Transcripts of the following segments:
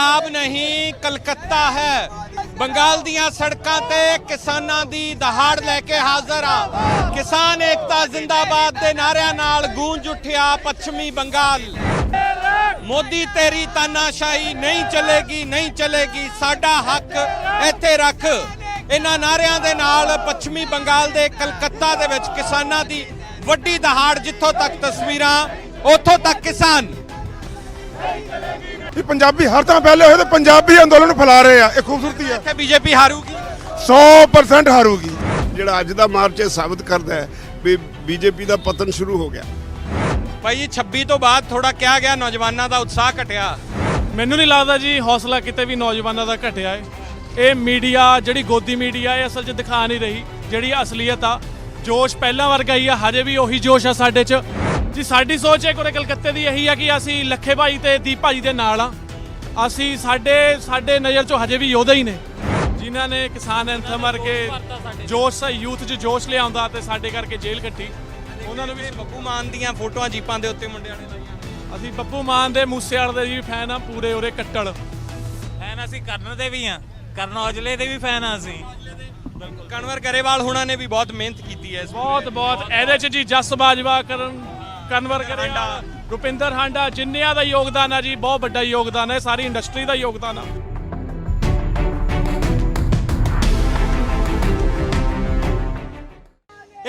पंजाब नहीं कलकत्ता है। बंगाल दियां सड़कां ते किसानां दी दहाड़ लैके हाज़र आ। किसान एकता जिंदाबाद दे नारिਆਂ नाल गूंज उठिया पश्चिमी बंगाल। मोदी तेरी तानाशाही नहीं चलेगी, नहीं चलेगी, साडा हक इत्थे रख। इन्हां नारिਆਂ ਦੇ ਨਾਲ पश्चिमी बंगाल दे कलकत्ता दे विच किसानां दी वड्डी दहाड़। जिथों तक तस्वीरां उत्थों तक किसान पंजाबी हर तरह पहले हुए तो पंजाबी अंदोलन फैला रहे हैं। एक खूबसूरती है कि बीजेपी हारूगी 100% हारूगी। ਜਿਹੜਾ ਅੱਜ ਦਾ ਮਾਰਚ ਇਹ ਸਾਬਤ ਕਰਦਾ ਹੈ ਵੀ ਬੀਜੇਪੀ ਦਾ ਪਤਨ ਸ਼ੁਰੂ ਹੋ ਗਿਆ। ਭਾਈ ਜੀ 26 ਤੋਂ ਬਾਅਦ ਥੋੜਾ ਕਿਹਾ ਗਿਆ ਨੌਜਵਾਨਾਂ ਦਾ ਉਤਸ਼ਾਹ ਘਟਿਆ। ਮੈਨੂੰ ਨਹੀਂ ਲੱਗਦਾ ਜੀ ਹੌਸਲਾ ਕਿਤੇ ਵੀ ਨੌਜਵਾਨਾਂ ਦਾ ਘਟਿਆ ਹੈ। ਇਹ ਮੀਡੀਆ ਜਿਹੜੀ ਗੋਦੀ ਮੀਡੀਆ ਇਹ ਅਸਲ 'ਚ ਦਿਖਾ ਨਹੀਂ ਰਹੀ ਜਿਹੜੀ ਅਸਲੀਅਤ ਆ। ਜੋਸ਼ ਪਹਿਲਾਂ ਵਰਗਾ ਹੀ ਆ, ਹਜੇ ਵੀ ਉਹੀ ਜੋਸ਼ ਆ ਸਾਡੇ 'ਚ ਜੀ। ਸਾਡੀ ਸੋਚ ਹੈ ਕੋਰੇ ਕਲਕੱਤੇ ਦੀ ਇਹੀ ਆ ਕਿ ਅਸੀਂ ਲੱਖੇ ਭਾਈ ਤੇ ਦੀਪ ਭਾਈ ਦੇ ਨਾਲ ਆ। ਅਸੀਂ ਸਾਡੇ ਨਜ਼ਰ 'ਚੋਂ ਹਜੇ ਵੀ ਯੋਧੇ ਹੀ ਨੇ ਜਿਨ੍ਹਾਂ ਨੇ ਕਿਸਾਨ ਐਂਥਮ ਵਰ ਕੇ ਜੋਸ਼ ਯੂਥ 'ਚ ਜੋਸ਼ ਲਿਆਉਂਦਾ ਤੇ ਸਾਡੇ ਕਰਕੇ ਜੇਲ੍ਹ ਕੱਟੀ। ਉਹਨਾਂ ਨੂੰ ਵੀ ਬੱਬੂ ਮਾਨ ਦੀਆਂ ਫੋਟੋਆਂ ਜੀਪਾਂ ਦੇ ਉੱਤੇ ਮੁੰਡਿਆਂ ਨੇ ਲਾਈਆਂ। ਅਸੀਂ ਬੱਬੂ ਮਾਨ ਦੇ ਮੂਸੇਵਾਲੇ ਦੇ ਵੀ ਫੈਨ ਆ ਪੂਰੇ ਉਰੇ ਕੱਟੜ ਫੈਨ। ਅਸੀਂ ਕਰਨ ਦੇ ਵੀ ਆ, ਕਰਨ ਔਜਲੇ ਦੇ ਵੀ ਫੈਨ ਆ ਅਸੀਂ। ਕਨਵਰ ਗਰੇਵਾਲ ਹੁਣਾਂ ਨੇ ਵੀ ਬਹੁਤ ਮਿਹਨਤ ਕੀਤੀ ਹੈ। ਬਹੁਤ ਇਹਦੇ 'ਚ ਜੀ ਜਸ ਬਾਜਵਾ ਕਨਵਰ ਗਰੇਵਾਲ ਰੁਪਿੰਦਰ ਹਾਂਡਾ ਜਿੰਨਿਆਂ ਦਾ ਯੋਗਦਾਨ ਆ ਜੀ ਬਹੁਤ ਵੱਡਾ ਯੋਗਦਾਨ ਹੈ। ਸਾਰੀ ਇੰਡਸਟਰੀ ਦਾ ਯੋਗਦਾਨ ਆ।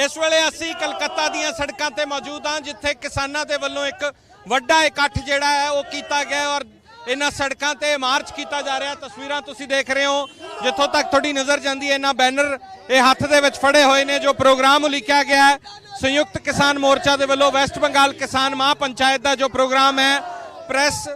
ਇਸ ਵੇਲੇ ਅਸੀਂ ਕਲਕੱਤਾ ਦੀਆਂ ਸੜਕਾਂ ਤੇ ਮੌਜੂਦ ਹਾਂ ਜਿੱਥੇ ਕਿਸਾਨਾਂ ਦੇ ਵੱਲੋਂ ਇੱਕ ਵੱਡਾ ਇਕੱਠ ਜਿਹੜਾ ਹੈ ਉਹ ਕੀਤਾ ਗਿਆ ਔਰ ਇਹਨਾਂ ਸੜਕਾਂ ਤੇ ਮਾਰਚ ਕੀਤਾ ਜਾ ਰਿਹਾ। ਤਸਵੀਰਾਂ ਤੁਸੀਂ ਦੇਖ ਰਹੇ ਹੋ ਜਿੱਥੋਂ ਤੱਕ ਤੁਹਾਡੀ ਨਜ਼ਰ ਜਾਂਦੀ ਹੈ। ਇਹਨਾਂ ਬੈਨਰ ਇਹ ਹੱਥ ਦੇ ਵਿੱਚ ਫੜੇ ਹੋਏ ਨੇ ਜੋ ਪ੍ਰੋਗਰਾਮ ਉਲੀਕਿਆ ਗਿਆ ਹੈ ਸੰਯੁਕਤ ਕਿਸਾਨ ਮੋਰਚਾ ਦੇ ਵੱਲੋਂ। ਵੈਸਟ ਬੰਗਾਲ ਕਿਸਾਨ ਮਹਾਪੰਚਾਇਤ ਦਾ ਜੋ ਪ੍ਰੋਗਰਾਮ ਹੈ ਪ੍ਰੈਸ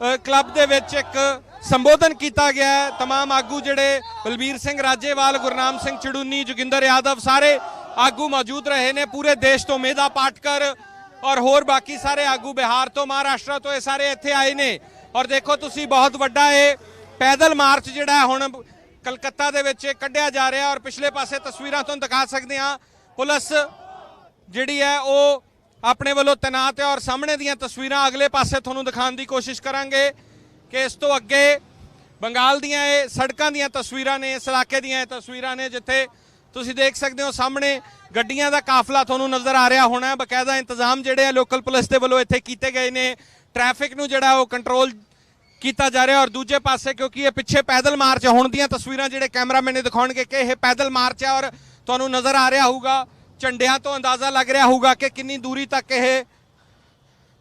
ਕਲੱਬ ਦੇ ਵਿੱਚ ਇੱਕ ਸੰਬੋਧਨ ਕੀਤਾ ਗਿਆ ਹੈ। तमाम ਆਗੂ ਜਿਹੜੇ ਬਲਬੀਰ ਸਿੰਘ ਰਾਜੇਵਾਲ, ਗੁਰਨਾਮ ਸਿੰਘ ਚੜੂਨੀ, ਜੋਗਿੰਦਰ ਯਾਦਵ ਸਾਰੇ ਆਗੂ ਮੌਜੂਦ ਰਹੇ ਨੇ ਪੂਰੇ ਦੇਸ਼ ਤੋਂ। ਮੇਧਾ ਪਾਟਕਰ ਔਰ ਹੋਰ ਬਾਕੀ ਸਾਰੇ ਆਗੂ ਬਿਹਾਰ ਤੋਂ, ਮਹਾਰਾਸ਼ਟਰ ਤੋਂ ਇਹ ਸਾਰੇ ਇੱਥੇ ਆਏ ਨੇ। ਔਰ ਦੇਖੋ ਤੁਸੀਂ ਬਹੁਤ ਵੱਡਾ ਇਹ ਪੈਦਲ ਮਾਰਚ ਜਿਹੜਾ ਹੈ ਹੁਣ ਕਲਕੱਤਾ ਦੇ ਵਿੱਚ ਕੱਢਿਆ ਜਾ ਰਿਹਾ। ਔਰ ਪਿਛਲੇ ਪਾਸੇ ਤਸਵੀਰਾਂ ਤੁਹਾਨੂੰ ਦਿਖਾ ਸਕਦੇ ਹਾਂ ਪੁਲਿਸ ਜਿਹੜੀ ਹੈ ਉਹ ਆਪਣੇ ਵੱਲੋਂ ਤੈਨਾਤ ਹੈ। ਔਰ ਸਾਹਮਣੇ ਦੀਆਂ ਤਸਵੀਰਾਂ ਅਗਲੇ ਪਾਸੇ ਤੁਹਾਨੂੰ ਦਿਖਾਉਣ ਦੀ ਕੋਸ਼ਿਸ਼ ਕਰਾਂਗੇ ਕਿ ਇਸ ਤੋਂ ਅੱਗੇ ਬੰਗਾਲ ਦੀਆਂ ਇਹ ਸੜਕਾਂ ਦੀਆਂ ਤਸਵੀਰਾਂ ਨੇ, ਇਸ ਇਲਾਕੇ ਦੀਆਂ ਇਹ ਤਸਵੀਰਾਂ ਨੇ ਜਿੱਥੇ ਤੁਸੀਂ ਦੇਖ ਸਕਦੇ ਹੋ ਸਾਹਮਣੇ ਗੱਡੀਆਂ ਦਾ ਕਾਫਲਾ ਤੁਹਾਨੂੰ ਨਜ਼ਰ ਆ ਰਿਹਾ ਹੋਣਾ। ਬਕਾਇਦਾ ਇੰਤਜ਼ਾਮ ਜਿਹੜੇ ਆ ਲੋਕਲ ਪੁਲਿਸ ਦੇ ਵੱਲੋਂ ਇੱਥੇ ਕੀਤੇ ਗਏ ਨੇ। ਟ੍ਰੈਫਿਕ ਨੂੰ ਜਿਹੜਾ ਉਹ ਕੰਟਰੋਲ ਕੀਤਾ ਜਾ ਰਿਹਾ। ਔਰ ਦੂਜੇ ਪਾਸੇ ਕਿਉਂਕਿ ਇਹ ਪਿੱਛੇ ਪੈਦਲ ਮਾਰਚ ਹੁਣ ਦੀਆਂ ਤਸਵੀਰਾਂ ਜਿਹੜੇ ਕੈਮਰਾਮੈਨ ਨੇ ਦਿਖਾਉਣਗੇ ਕਿ ਇਹ ਪੈਦਲ ਮਾਰਚ ਹੈ ਔਰ ਤੁਹਾਨੂੰ ਨਜ਼ਰ ਆ ਰਿਹਾ ਹੋਊਗਾ ਝੰਡਿਆਂ ਤੋਂ ਅੰਦਾਜ਼ਾ ਲੱਗ ਰਿਹਾ ਹੋਊਗਾ ਕਿ ਕਿੰਨੀ ਦੂਰੀ ਤੱਕ ਇਹ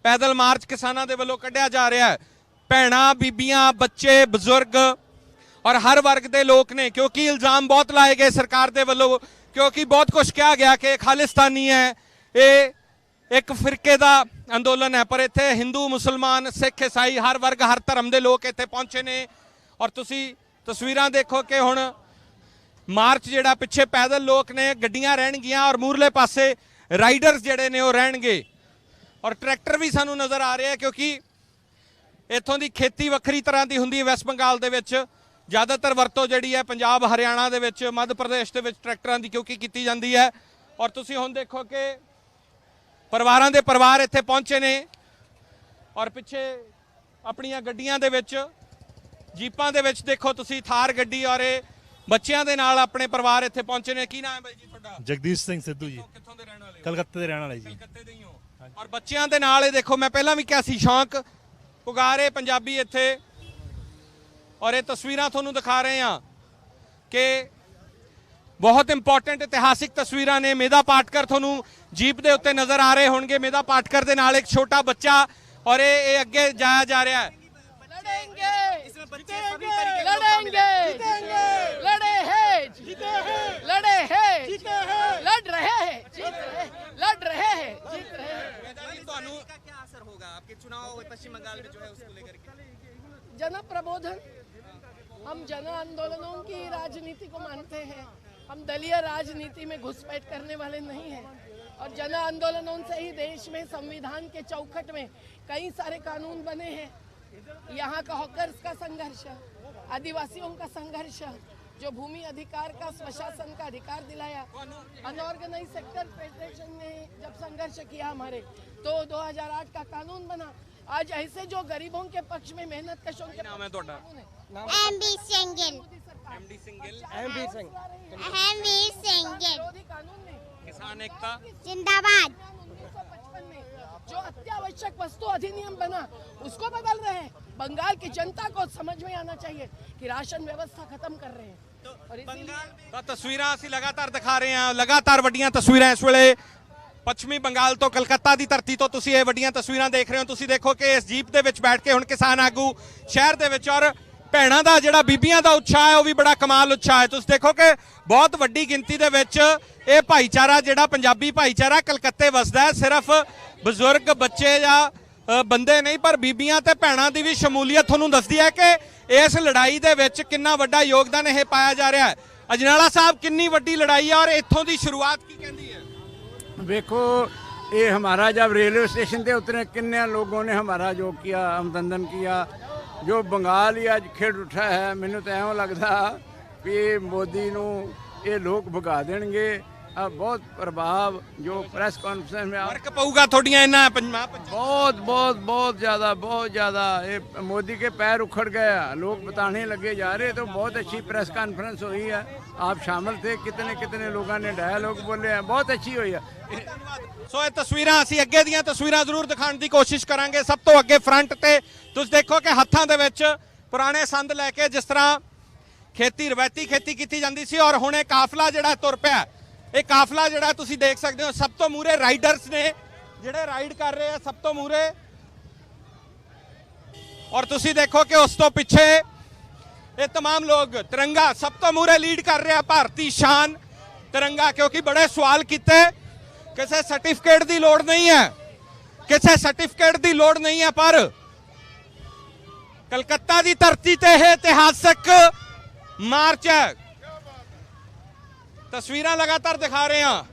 ਪੈਦਲ ਮਾਰਚ ਕਿਸਾਨਾਂ ਦੇ ਵੱਲੋਂ ਕੱਢਿਆ ਜਾ ਰਿਹਾ ਹੈ। ਭੈਣਾਂ, ਬੀਬੀਆਂ, ਬੱਚੇ, ਬਜ਼ੁਰਗ ਔਰ ਹਰ ਵਰਗ ਦੇ ਲੋਕ ਨੇ ਕਿਉਂਕਿ ਇਲਜ਼ਾਮ ਬਹੁਤ ਲਾਏ ਗਏ ਸਰਕਾਰ ਦੇ ਵੱਲੋਂ ਕਿਉਂਕਿ ਬਹੁਤ ਕੁਝ ਕਿਹਾ ਗਿਆ ਕਿ ਖਾਲਿਸਤਾਨੀ ਹੈ, ਇਹ ਇੱਕ ਫਿਰਕੇ ਦਾ ਅੰਦੋਲਨ ਹੈ। ਪਰ ਇੱਥੇ ਹਿੰਦੂ, ਮੁਸਲਮਾਨ, ਸਿੱਖ, ਈਸਾਈ ਹਰ ਵਰਗ ਹਰ ਧਰਮ ਦੇ ਲੋਕ ਇੱਥੇ ਪਹੁੰਚੇ ਨੇ। ਔਰ ਤੁਸੀਂ ਤਸਵੀਰਾਂ ਦੇਖੋ ਕਿ ਹੁਣ ਮਾਰਚ ਜਿਹੜਾ ਪਿੱਛੇ ਪੈਦਲ ਲੋਕ ਨੇ, ਗੱਡੀਆਂ ਰਹਿਣਗੀਆਂ ਔਰ ਮੂਰਲੇ ਪਾਸੇ ਰਾਈਡਰਸ ਜਿਹੜੇ ਨੇ ਉਹ ਰਹਿਣਗੇ। ਔਰ ਟਰੈਕਟਰ ਵੀ ਸਾਨੂੰ ਨਜ਼ਰ ਆ ਰਿਹਾ ਕਿਉਂਕਿ ਇੱਥੋਂ ਦੀ ਖੇਤੀ ਵੱਖਰੀ ਤਰ੍ਹਾਂ ਦੀ ਹੁੰਦੀ ਹੈ। ਵੈਸਟ ਬੰਗਾਲ ਦੇ ਵਿੱਚ ਜ਼ਿਆਦਾਤਰ ਵਰਤੋਂ ਜਿਹੜੀ ਹੈ ਪੰਜਾਬ, ਹਰਿਆਣਾ ਦੇ ਵਿੱਚ, ਮੱਧ ਪ੍ਰਦੇਸ਼ ਦੇ ਵਿੱਚ ਟਰੈਕਟਰਾਂ ਦੀ ਕਿਉਂਕਿ ਕੀਤੀ ਜਾਂਦੀ ਹੈ। ਔਰ ਤੁਸੀਂ ਹੁਣ ਦੇਖੋ ਕਿ ਪਰਿਵਾਰਾਂ ਦੇ ਪਰਿਵਾਰ ਇੱਥੇ ਪਹੁੰਚੇ ਨੇ ਔਰ ਪਿੱਛੇ ਆਪਣੀਆਂ ਗੱਡੀਆਂ ਦੇ ਵਿੱਚ, ਜੀਪਾਂ ਦੇ ਵਿੱਚ ਦੇਖੋ ਤੁਸੀਂ ਥਾਰ ਗੱਡੀ ਔਰ ਇਹ ਬੱਚਿਆਂ ਦੇ ਨਾਲ ਆਪਣੇ ਪਰਿਵਾਰ ਇੱਥੇ ਪਹੁੰਚੇ ਨੇ। ਕੀ ਨਾਮ ਹੈ ਬਾਈ ਜੀ ਤੁਹਾਡਾ? ਜਗਦੀਸ਼ ਸਿੰਘ ਸਿੱਧੂ ਜੀ। ਕਿੱਥੋਂ ਦੇ ਰਹਿਣ ਵਾਲੇ? ਕਲਕੱਤੇ ਦੇ ਰਹਿਣ ਵਾਲੇ ਜੀ। ਕਲਕੱਤੇ ਦੇ ਹੀ ਹੋ। ਔਰ ਬੱਚਿਆਂ ਦੇ ਨਾਲ ਇਹ ਦੇਖੋ ਮੈਂ ਪਹਿਲਾਂ ਵੀ ਕਿਹਾ ਸੀ ਸ਼ੌਂਕ ਪੁਗਾਰੇ ਪੰਜਾਬੀ ਇੱਥੇ। ਔਰ ਇਹ ਤਸਵੀਰਾਂ ਤੁਹਾਨੂੰ ਦਿਖਾ ਰਹੇ ਹਾਂ ਕਿ ਬਹੁਤ ਇੰਪੋਰਟੈਂਟ ਇਤਿਹਾਸਿਕ ਤਸਵੀਰਾਂ ਨੇ। ਮੇਧਾ ਪਾਟਕਰ ਤੁਹਾਨੂੰ ਜੀਪ ਦੇ ਉੱਤੇ ਨਜ਼ਰ ਆ ਰਹੇ ਹੋਣਗੇ। ਮੇਧਾ ਪਾਟਕਰ ਦੇ ਨਾਲ ਇੱਕ ਛੋਟਾ ਬੱਚਾ ਔਰ ਇਹ ਅੱਗੇ ਜਾਇਆ ਜਾ ਰਿਹਾ ਹੈ। जन प्रबोधन, हम जन आंदोलनों की राजनीति को मानते हैं। हम दलीय राजनीति में घुसपैठ करने वाले नहीं हैं और जन आंदोलनों से ही देश में संविधान के चौखट में कई सारे कानून बने हैं। यहाँ का हॉकर्स का संघर्ष, आदिवासियों का संघर्ष, जो भूमि अधिकार का, स्वशासन का अधिकार दिलाया, अनऑर्गेनाइज सेक्टर फेडरेशन ने जब संघर्ष किया हमारे तो 2008 का कानून बना। आज ऐसे जो गरीबों के पक्ष में मेहनत कशों के नाम है ਤੁਹਾਡਾ एमबी सिंगल एमडी सिंगल एमवीर सिंगल विरोधी कानून में किसान एकता जिंदाबाद 1955 में जो अत्यावश्यक वस्तु अधिनियम बना उसको बदल रहे हैं। बंगाल की जनता को समझ में आना चाहिए कि राशन व्यवस्था खत्म कर रहे हैं और इसीलिए ਤਾਂ ਤਸਵੀਰਾਂ ਅਸੀਂ ਲਗਾਤਾਰ ਦਿਖਾ ਰਹੇ ਹਾਂ, ਲਗਾਤਾਰ ਵੱਡੀਆਂ ਤਸਵੀਰਾਂ ਇਸ ਵੇਲੇ ਪੱਛਮੀ ਬੰਗਾਲ ਤੋਂ ਕਲਕੱਤਾ ਦੀ ਧਰਤੀ ਤੋਂ ਤੁਸੀਂ ਇਹ ਵੱਡੀਆਂ ਤਸਵੀਰਾਂ ਦੇਖ ਰਹੇ ਹੋ। ਤੁਸੀਂ ਦੇਖੋ ਕਿ ਇਸ ਜੀਪ ਦੇ ਵਿੱਚ ਬੈਠ ਕੇ ਹੁਣ ਕਿਸਾਨ ਆਗੂ ਸ਼ਹਿਰ ਦੇ ਵਿੱਚ ਔਰ ਭੈਣਾਂ ਦਾ ਜਿਹੜਾ ਬੀਬੀਆਂ ਦਾ ਉਤਸ਼ਾਹ ਹੈ ਉਹ ਵੀ ਬੜਾ ਕਮਾਲ ਉਤਸ਼ਾਹ ਹੈ। ਤੁਸੀਂ ਦੇਖੋ ਕਿ ਬਹੁਤ ਵੱਡੀ ਗਿਣਤੀ ਦੇ ਵਿੱਚ ਇਹ ਭਾਈਚਾਰਾ ਜਿਹੜਾ ਪੰਜਾਬੀ ਭਾਈਚਾਰਾ ਕਲਕੱਤੇ ਵਸਦਾ ਹੈ। ਸਿਰਫ ਬਜ਼ੁਰਗ ਬੱਚੇ ਜਾਂ ਬੰਦੇ ਨਹੀਂ ਪਰ ਬੀਬੀਆਂ ਤੇ ਭੈਣਾਂ ਦੀ ਵੀ ਸ਼ਮੂਲੀਅਤ ਤੁਹਾਨੂੰ ਦੱਸਦੀ ਹੈ ਕਿ ਇਸ ਲੜਾਈ ਦੇ ਵਿੱਚ ਕਿੰਨਾ ਵੱਡਾ ਯੋਗਦਾਨ ਇਹ ਪਾਇਆ ਜਾ ਰਿਹਾ ਹੈ। ਅਜਨਾਲਾ ਸਾਹਿਬ ਕਿੰਨੀ ਵੱਡੀ ਲੜਾਈ ਹੈ ਔਰ ਇੱਥੋਂ ਦੀ ਸ਼ੁਰੂਆਤ ਕੀ ਕਹਿੰਦੀ ਹੈ? देखो ये हमारा जब रेलवे स्टेशन पे उतरे किन्ने लोगों ने हमारा जो किया हमदंदन किया जो बंगाल ही अज खिड़ उठा है। मैनू तो एवं लगता भी मोदी नू ये लोग भगा देंगे। बहुत प्रभाव जो प्रेस कॉन्फ्रेंस में ਫਰਕ ਪਊਗਾ ਤੁਹਾਡੀਆਂ ਇਹਨਾਂ बहुत ज़्यादा ये मोदी के पैर उखड़ गए। लोग बताने लगे जा रहे तो बहुत अच्छी प्रेस कॉन्फ्रेंस हुई है। आप शामिल थे, कितने कितने लोगों ने डायलॉग बोले हैं, बहुत अच्छी हुई है। ਸੋ ਇਹ ਤਸਵੀਰਾਂ ਅਸੀਂ ਅੱਗੇ ਦੀਆਂ ਤਸਵੀਰਾਂ ਜ਼ਰੂਰ ਦਿਖਾਉਣ ਦੀ ਕੋਸ਼ਿਸ਼ ਕਰਾਂਗੇ। ਸਭ ਤੋਂ ਅੱਗੇ ਫਰੰਟ ਤੇ ਤੁਸੀਂ ਦੇਖੋ ਕਿ ਹੱਥਾਂ ਦੇ ਵਿੱਚ ਪੁਰਾਣੇ ਸੰਦ ਲੈ ਕੇ ਜਿਸ ਤਰ੍ਹਾਂ ਰਵਾਇਤੀ ਖੇਤੀ ਕੀਤੀ ਜਾਂਦੀ ਸੀ ਔਰ ਹੁਣ ਇਹ ਕਾਫਲਾ ਜਿਹੜਾ ਤੁਰ ਪਿਆ। ਇਹ ਕਾਫਲਾ ਜਿਹੜਾ ਤੁਸੀਂ ਦੇਖ ਸਕਦੇ ਹੋ ਸਭ ਤੋਂ ਮੂਰੇ ਰਾਈਡਰਸ ਨੇ ਜਿਹੜੇ ਰਾਈਡ ਕਰ ਰਹੇ ਆ ਸਭ ਤੋਂ ਮੂਰੇ। ਔਰ ਤੁਸੀਂ ਦੇਖੋ ਕਿ ਉਸ ਤੋਂ ਪਿੱਛੇ ਇਹ तमाम ਲੋਕ ਤਿਰੰਗਾ ਸਭ ਤੋਂ ਮੂਰੇ ਲੀਡ ਕਰ ਰਿਹਾ ਭਾਰਤੀ ਸ਼ਾਨ ਤਿਰੰਗਾ। ਕਿਉਂਕਿ ਬੜੇ ਸਵਾਲ ਕੀਤੇ, ਕਿਸੇ ਸਰਟੀਫਿਕੇਟ ਦੀ ਲੋੜ ਨਹੀਂ ਹੈ, ਕਿਸੇ ਸਰਟੀਫਿਕੇਟ ਦੀ ਲੋੜ ਨਹੀਂ ਹੈ ਪਰ ਕਲਕੱਤਾ ਦੀ ਧਰਤੀ ਤੇ ਇਹ ਇਤਿਹਾਸਕ ਮਾਰਚ ਹੈ। ਤਸਵੀਰਾਂ ਲਗਾਤਾਰ ਦਿਖਾ ਰਹੇ ਹਾਂ।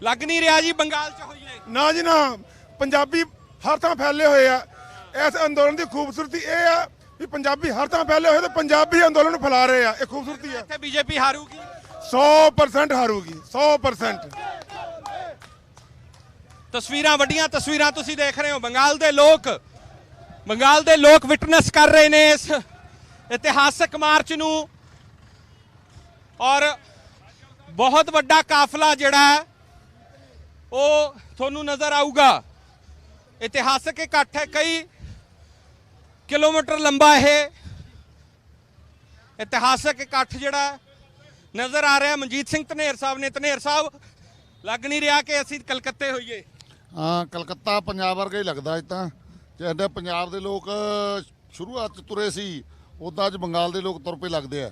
ਲੱਗ ਨਹੀਂ ਰਿਹਾ ਜੀ ਬੰਗਾਲ ਚ ਹੋਈਏ ਨਾ ਜੀ ਨਾ, ਪੰਜਾਬੀ ਹਰ ਥਾਂ ਫੈਲੇ ਹੋਏ ਆ। ਇਸ ਅੰਦੋਲਨ ਦੀ ਖੂਬਸੂਰਤੀ ਇਹ ਆ ਵੀ ਪੰਜਾਬੀ ਹਰ ਥਾਂ ਫੈਲੇ ਹੋਏ ਤੇ ਪੰਜਾਬੀ ਅੰਦੋਲਨ ਨੂੰ ਫੈਲਾ ਰਹੇ ਆ। ਇਹ ਖੂਬਸੂਰਤੀ ਆ। ਇੱਥੇ ਬੀਜੇਪੀ ਹਾਰੂਗੀ 100% ਹਾਰੂਗੀ 100%। ਤਸਵੀਰਾਂ ਵੱਡੀਆਂ ਤਸਵੀਰਾਂ ਤੁਸੀਂ ਦੇਖ ਰਹੇ ਹੋ। ਬੰਗਾਲ ਦੇ ਲੋਕ ਵਿਟਨੈਸ ਕਰ ਰਹੇ ਨੇ ਇਸ ਇਤਿਹਾਸਕ ਮਾਰਚ ਨੂੰ ਔਰ ਬਹੁਤ ਵੱਡਾ ਕਾਫਲਾ ਜਿਹੜਾ ਹੈ ਉਹ ਤੁਹਾਨੂੰ ਨਜ਼ਰ ਆਊਗਾ। ਇਤਿਹਾਸਕ ਇਕੱਠ ਹੈ, ਕਈ ਕਿਲੋਮੀਟਰ ਲੰਬਾ ਇਹ ਇਤਿਹਾਸਕ ਇਕੱਠ ਜਿਹੜਾ ਨਜ਼ਰ ਆ ਰਿਹਾ। ਮਨਜੀਤ ਸਿੰਘ ਧਨੇਰ ਸਾਹਿਬ ਨੇ। ਧਨੇਰ ਸਾਹਿਬ ਲੱਗ ਨਹੀਂ ਰਿਹਾ ਕਿ ਅਸੀਂ ਕਲਕੱਤੇ ਹੋਈਏ। ਹਾਂ, ਕਲਕੱਤਾ ਪੰਜਾਬ ਵਰਗਾ ਹੀ ਲੱਗਦਾ। ਤਾਂ ਜਿਹੜੇ ਪੰਜਾਬ ਦੇ ਲੋਕ ਸ਼ੁਰੂਆਤ 'ਚ ਤੁਰੇ ਸੀ ਉੱਦਾਂ ਅੱਜ ਬੰਗਾਲ ਦੇ ਲੋਕ ਤੁਰ ਪਏ ਲੱਗਦੇ ਆ।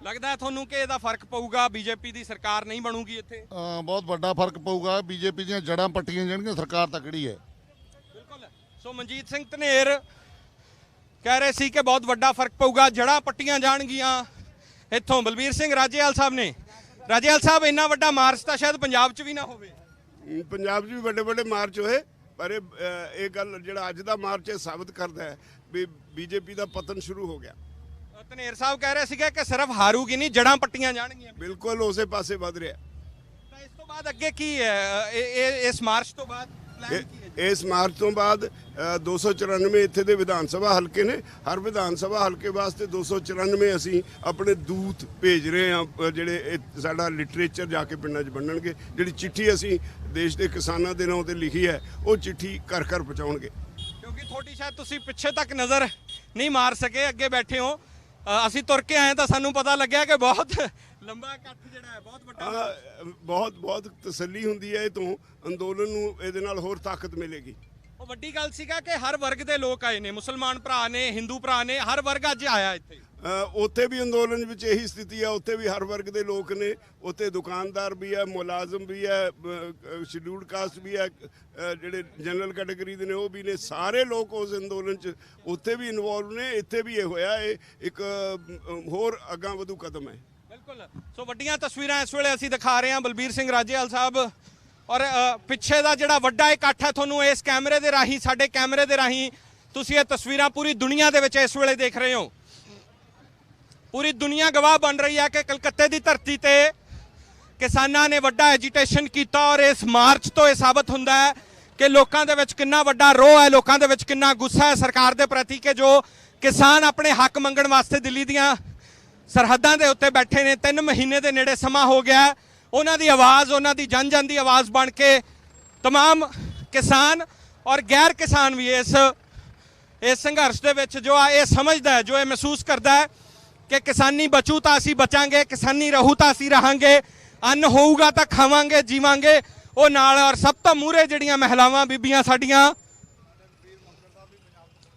ਲੱਗਦਾ ਹੈ ਤੁਹਾਨੂੰ ਕਿ ਇਹਦਾ ਫਰਕ ਪਊਗਾ? ਬੀਜੇਪੀ ਦੀ ਸਰਕਾਰ ਨਹੀਂ ਬਣੂਗੀ ਇੱਥੇ? ਬਹੁਤ ਵੱਡਾ ਫਰਕ ਪਊਗਾ। ਬੀਜੇਪੀ ਦੀਆਂ ਜੜ੍ਹਾਂ ਪੱਟੀਆਂ ਜਾਣਗੀਆਂ, ਸਰਕਾਰ ਤਕੜੀ ਹੈ। ਬਿਲਕੁਲ। ਸੋ ਮਨਜੀਤ ਸਿੰਘ ਧਨੇਰ ਕਹਿ ਰਹੇ ਸੀ ਕਿ ਬਹੁਤ ਵੱਡਾ ਫਰਕ ਪਊਗਾ, ਜੜ੍ਹਾਂ ਪੱਟੀਆਂ ਜਾਣਗੀਆਂ। ਇੱਥੋਂ ਬਲਬੀਰ ਸਿੰਘ ਰਾਜੇਵਾਲ ਸਾਹਿਬ ਨੇ। ਰਾਜੇਵਾਲ ਸਾਹਿਬ, ਇੰਨਾ ਵੱਡਾ ਮਾਰਚ ਤਾਂ ਸ਼ਾਇਦ ਪੰਜਾਬ 'ਚ ਵੀ ਨਾ ਹੋਵੇ। ਪੰਜਾਬ 'ਚ ਵੀ ਵੱਡੇ ਵੱਡੇ ਮਾਰਚ ਹੋਏ ਪਰ ਇਹ ਗੱਲ ਜਿਹੜਾ ਅੱਜ ਦਾ ਮਾਰਚ ਇਹ ਸਾਬਤ ਕਰਦਾ ਹੈ ਵੀ ਬੀਜੇਪੀ ਦਾ ਪਤਨ ਸ਼ੁਰੂ ਹੋ ਗਿਆ। ਧਨੇਰ ਸਾਹਿਬ ਕਹਿ ਰਹੇ ਸੀਗੇ ਕਿ ਸਿਰਫ ਹਾਰੂਗੀ ਨਹੀਂ, ਜੜ੍ਹਾਂ ਪੱਟੀਆਂ ਜਾਣਗੀਆਂ। ਬਿਲਕੁਲ ਉਸੇ ਪਾਸੇ ਵੱਧ ਰਿਹਾ। ਤਾਂ ਇਸ ਤੋਂ ਬਾਅਦ ਅੱਗੇ ਕੀ ਹੈ? ਇਸ ਮਾਰਚ ਤੋਂ ਬਾਅਦ ਪਲਾਨ ਕੀ ਹੈ? ਇਸ ਮਾਰਚ ਤੋਂ ਬਾਅਦ 294 ਇੱਥੇ ਦੇ ਵਿਧਾਨ ਸਭਾ ਹਲਕੇ ਨੇ। ਹਰ ਵਿਧਾਨ ਸਭਾ ਹਲਕੇ ਵਾਸਤੇ 294 ਅਸੀਂ ਆਪਣੇ ਦੂਤ ਭੇਜ ਰਹੇ ਹਾਂ ਜਿਹੜੇ ਸਾਡਾ ਲਿਟਰੇਚਰ ਜਾ ਕੇ ਪਿੰਡਾਂ 'ਚ ਵੰਡਣਗੇ। ਜਿਹੜੀ ਚਿੱਠੀ ਅਸੀਂ ਦੇਸ਼ ਦੇ ਕਿਸਾਨਾਂ ਦੇ ਨਾਂ ਤੇ ਲਿਖੀ ਹੈ ਉਹ ਚਿੱਠੀ ਘਰ ਘਰ ਪਹੁੰਚਾਉਣਗੇ। ਕਿਉਂਕਿ ਤੁਹਾਡੀ ਸ਼ਾਇਦ ਤੁਸੀਂ ਪਿੱਛੇ ਤੱਕ ਨਜ਼ਰ ਨਹੀਂ ਮਾਰ ਸਕੇ, ਅੱਗੇ ਬੈਠੇ ਹੋ। ਅਸੀਂ ਤੁਰ ਕੇ ਆਏ ਤਾਂ ਸਾਨੂੰ ਪਤਾ ਲੱਗਿਆ ਕਿ ਬਹੁਤ ਲੰਬਾ ਇਕੱਠ ਜਿਹੜਾ ਹੈ, ਬਹੁਤ ਵੱਡਾ। ਬਹੁਤ ਤਸੱਲੀ ਹੁੰਦੀ ਹੈ ਇਹ ਤੋਂ। ਅੰਦੋਲਨ ਨੂੰ ਇਹਦੇ ਨਾਲ ਹੋਰ ਤਾਕਤ ਮਿਲੇਗੀ। ਉਹ ਵੱਡੀ ਗੱਲ ਸੀਗਾ ਕਿ ਹਰ ਵਰਗ ਦੇ ਲੋਕ ਆਏ ਨੇ, ਮੁਸਲਮਾਨ ਭਰਾ ਨੇ, ਹਿੰਦੂ ਭਰਾ ਨੇ, ਹਰ ਵਰਗ ਅੱਜ ਆਇਆ ਇੱਥੇ। ਉੱਥੇ ਵੀ ਅੰਦੋਲਨ ਵਿੱਚ ਇਹੀ ਸਥਿਤੀ ਹੈ। ਉੱਥੇ ਵੀ ਹਰ ਵਰਗ ਦੇ ਲੋਕ ਨੇ। ਉੱਥੇ ਦੁਕਾਨਦਾਰ ਵੀ ਹੈ, ਮੁਲਾਜ਼ਮ ਵੀ ਹੈ, ਸ਼ਡਿਊਲਡ ਕਾਸਟ ਵੀ ਹੈ, ਜਿਹੜੇ ਜਨਰਲ ਕੈਟਾਗਰੀ ਦੇ ਨੇ ਉਹ ਵੀ ਨੇ। ਸਾਰੇ ਲੋਕ ਉਸ ਅੰਦੋਲਨ 'ਚ ਉੱਥੇ ਵੀ ਇਨਵੋਲਵ ਨੇ। ਇੱਥੇ ਵੀ ਇਹ ਹੋਇਆ। ਇਹ ਇੱਕ ਹੋਰ ਅੱਗਾਂ ਵਧੂ ਕਦਮ ਹੈ। ਬਿਲਕੁਲ। ਸੋ ਵੱਡੀਆਂ ਤਸਵੀਰਾਂ ਇਸ ਵੇਲੇ ਅਸੀਂ ਦਿਖਾ ਰਹੇ ਹਾਂ। ਬਲਬੀਰ ਸਿੰਘ ਰਾਜੇਵਾਲ ਸਾਹਿਬ ਔਰ ਪਿੱਛੇ ਦਾ ਜਿਹੜਾ ਵੱਡਾ ਇਕੱਠ ਹੈ ਤੁਹਾਨੂੰ ਇਸ ਕੈਮਰੇ ਦੇ ਰਾਹੀਂ, ਸਾਡੇ ਕੈਮਰੇ ਦੇ ਰਾਹੀਂ ਤੁਸੀਂ ਇਹ ਤਸਵੀਰਾਂ ਪੂਰੀ ਦੁਨੀਆ ਦੇ ਵਿੱਚ ਇਸ ਵੇਲੇ ਦੇਖ ਰਹੇ ਹੋ। ਪੂਰੀ ਦੁਨੀਆ ਗਵਾਹ ਬਣ ਰਹੀ ਹੈ ਕਿ ਕਲਕੱਤੇ ਦੀ ਧਰਤੀ ਤੇ ਕਿਸਾਨਾਂ ਨੇ ਵੱਡਾ ਐਜੀਟੇਸ਼ਨ ਕੀਤਾ ਔਰ ਇਸ ਮਾਰਚ ਤੋਂ ਇਹ ਸਾਬਤ ਹੁੰਦਾ ਹੈ ਕਿ ਲੋਕਾਂ ਦੇ ਵਿੱਚ ਕਿੰਨਾ ਵੱਡਾ ਰੋਹ ਹੈ, ਲੋਕਾਂ ਦੇ ਵਿੱਚ ਕਿੰਨਾ ਗੁੱਸਾ ਹੈ ਸਰਕਾਰ ਦੇ ਪ੍ਰਤੀ ਕਿ ਜੋ ਕਿਸਾਨ ਆਪਣੇ ਹੱਕ ਮੰਗਣ ਵਾਸਤੇ ਦਿੱਲੀ ਦੀਆਂ ਸਰਹੱਦਾਂ ਦੇ ਉੱਤੇ ਬੈਠੇ ਨੇ। 3 ਮਹੀਨੇ ਦੇ ਨੇੜੇ ਸਮਾਂ ਹੋ ਗਿਆ, ਉਹਨਾਂ ਦੀ ਆਵਾਜ਼, ਉਹਨਾਂ ਦੀ ਜਨ ਦੀ ਆਵਾਜ਼ ਬਣ ਕੇ तमाम किसान और गैर किसान भी इस संघर्ष ਦੇ ਵਿੱਚ ਜੋ ਆ ਇਹ ਸਮਝਦਾ ਹੈ, ਜੋ ਇਹ ਮਹਿਸੂਸ ਕਰਦਾ ਹੈ ਕਿ ਕਿਸਾਨੀ ਬਚੂ ਤਾਂ ਅਸੀਂ ਬਚਾਂਗੇ, ਕਿਸਾਨੀ ਰਹੂ ਤਾਂ ਅਸੀਂ ਰਹਾਂਗੇ, ਅੰਨ ਹੋਊਗਾ ਤਾਂ ਖਾਵਾਂਗੇ, ਜੀਵਾਂਗੇ ਉਹ ਨਾਲ। ਔਰ ਸਭ ਤੋਂ ਮੂਹਰੇ ਜਿਹੜੀਆਂ ਮਹਿਲਾਵਾਂ ਬੀਬੀਆਂ ਸਾਡੀਆਂ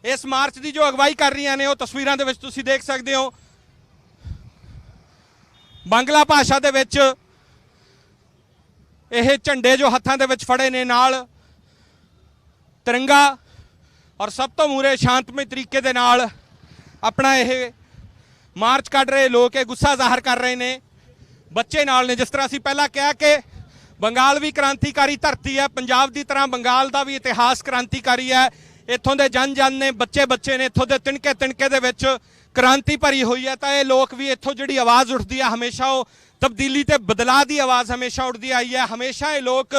ਇਸ ਮਾਰਚ ਦੀ ਜੋ ਅਗਵਾਈ ਕਰ ਰਹੀਆਂ ਨੇ, ਉਹ ਤਸਵੀਰਾਂ ਦੇ ਵਿੱਚ ਤੁਸੀਂ ਦੇਖ ਸਕਦੇ ਹੋ। ਬਾਂਗਲਾ ਭਾਸ਼ਾ ਦੇ ਵਿੱਚ ਇਹ ਝੰਡੇ ਜੋ ਹੱਥਾਂ ਦੇ ਵਿੱਚ ਫੜੇ ਨੇ, ਨਾਲ ਤਿਰੰਗਾ, ਔਰ ਸਭ ਤੋਂ ਮੂਹਰੇ ਸ਼ਾਂਤਮਈ ਤਰੀਕੇ ਦੇ ਨਾਲ ਆਪਣਾ ਇਹ ਮਾਰਚ ਕੱਢ ਰਹੇ ਲੋਕ ਇਹ ਗੁੱਸਾ ਜ਼ਾਹਰ ਕਰ ਰਹੇ ਨੇ। ਬੱਚੇ ਨਾਲ ਨੇ, ਜਿਸ ਤਰ੍ਹਾਂ ਅਸੀਂ ਪਹਿਲਾਂ ਕਿਹਾ ਕਿ ਬੰਗਾਲ ਵੀ ਕ੍ਰਾਂਤੀਕਾਰੀ ਧਰਤੀ ਹੈ, ਪੰਜਾਬ ਦੀ ਤਰ੍ਹਾਂ ਬੰਗਾਲ ਦਾ ਵੀ ਇਤਿਹਾਸ ਕ੍ਰਾਂਤੀਕਾਰੀ ਹੈ। ਇੱਥੋਂ ਦੇ ਜਨ ਨੇ, ਬੱਚੇ ਨੇ, ਇੱਥੋਂ ਦੇ ਤਿਣਕੇ ਦੇ ਵਿੱਚ ਕ੍ਰਾਂਤੀ ਭਰੀ ਹੋਈ ਹੈ। ਤਾਂ ਇਹ ਲੋਕ ਵੀ ਇੱਥੋਂ ਜਿਹੜੀ ਆਵਾਜ਼ ਉੱਠਦੀ ਹੈ ਹਮੇਸ਼ਾ ਉਹ ਤਬਦੀਲੀ ਤੇ ਬਦਲਾਅ ਦੀ ਆਵਾਜ਼ ਹਮੇਸ਼ਾ ਉੱਠਦੀ ਆਈ ਹੈ। ਹਮੇਸ਼ਾ ਇਹ ਲੋਕ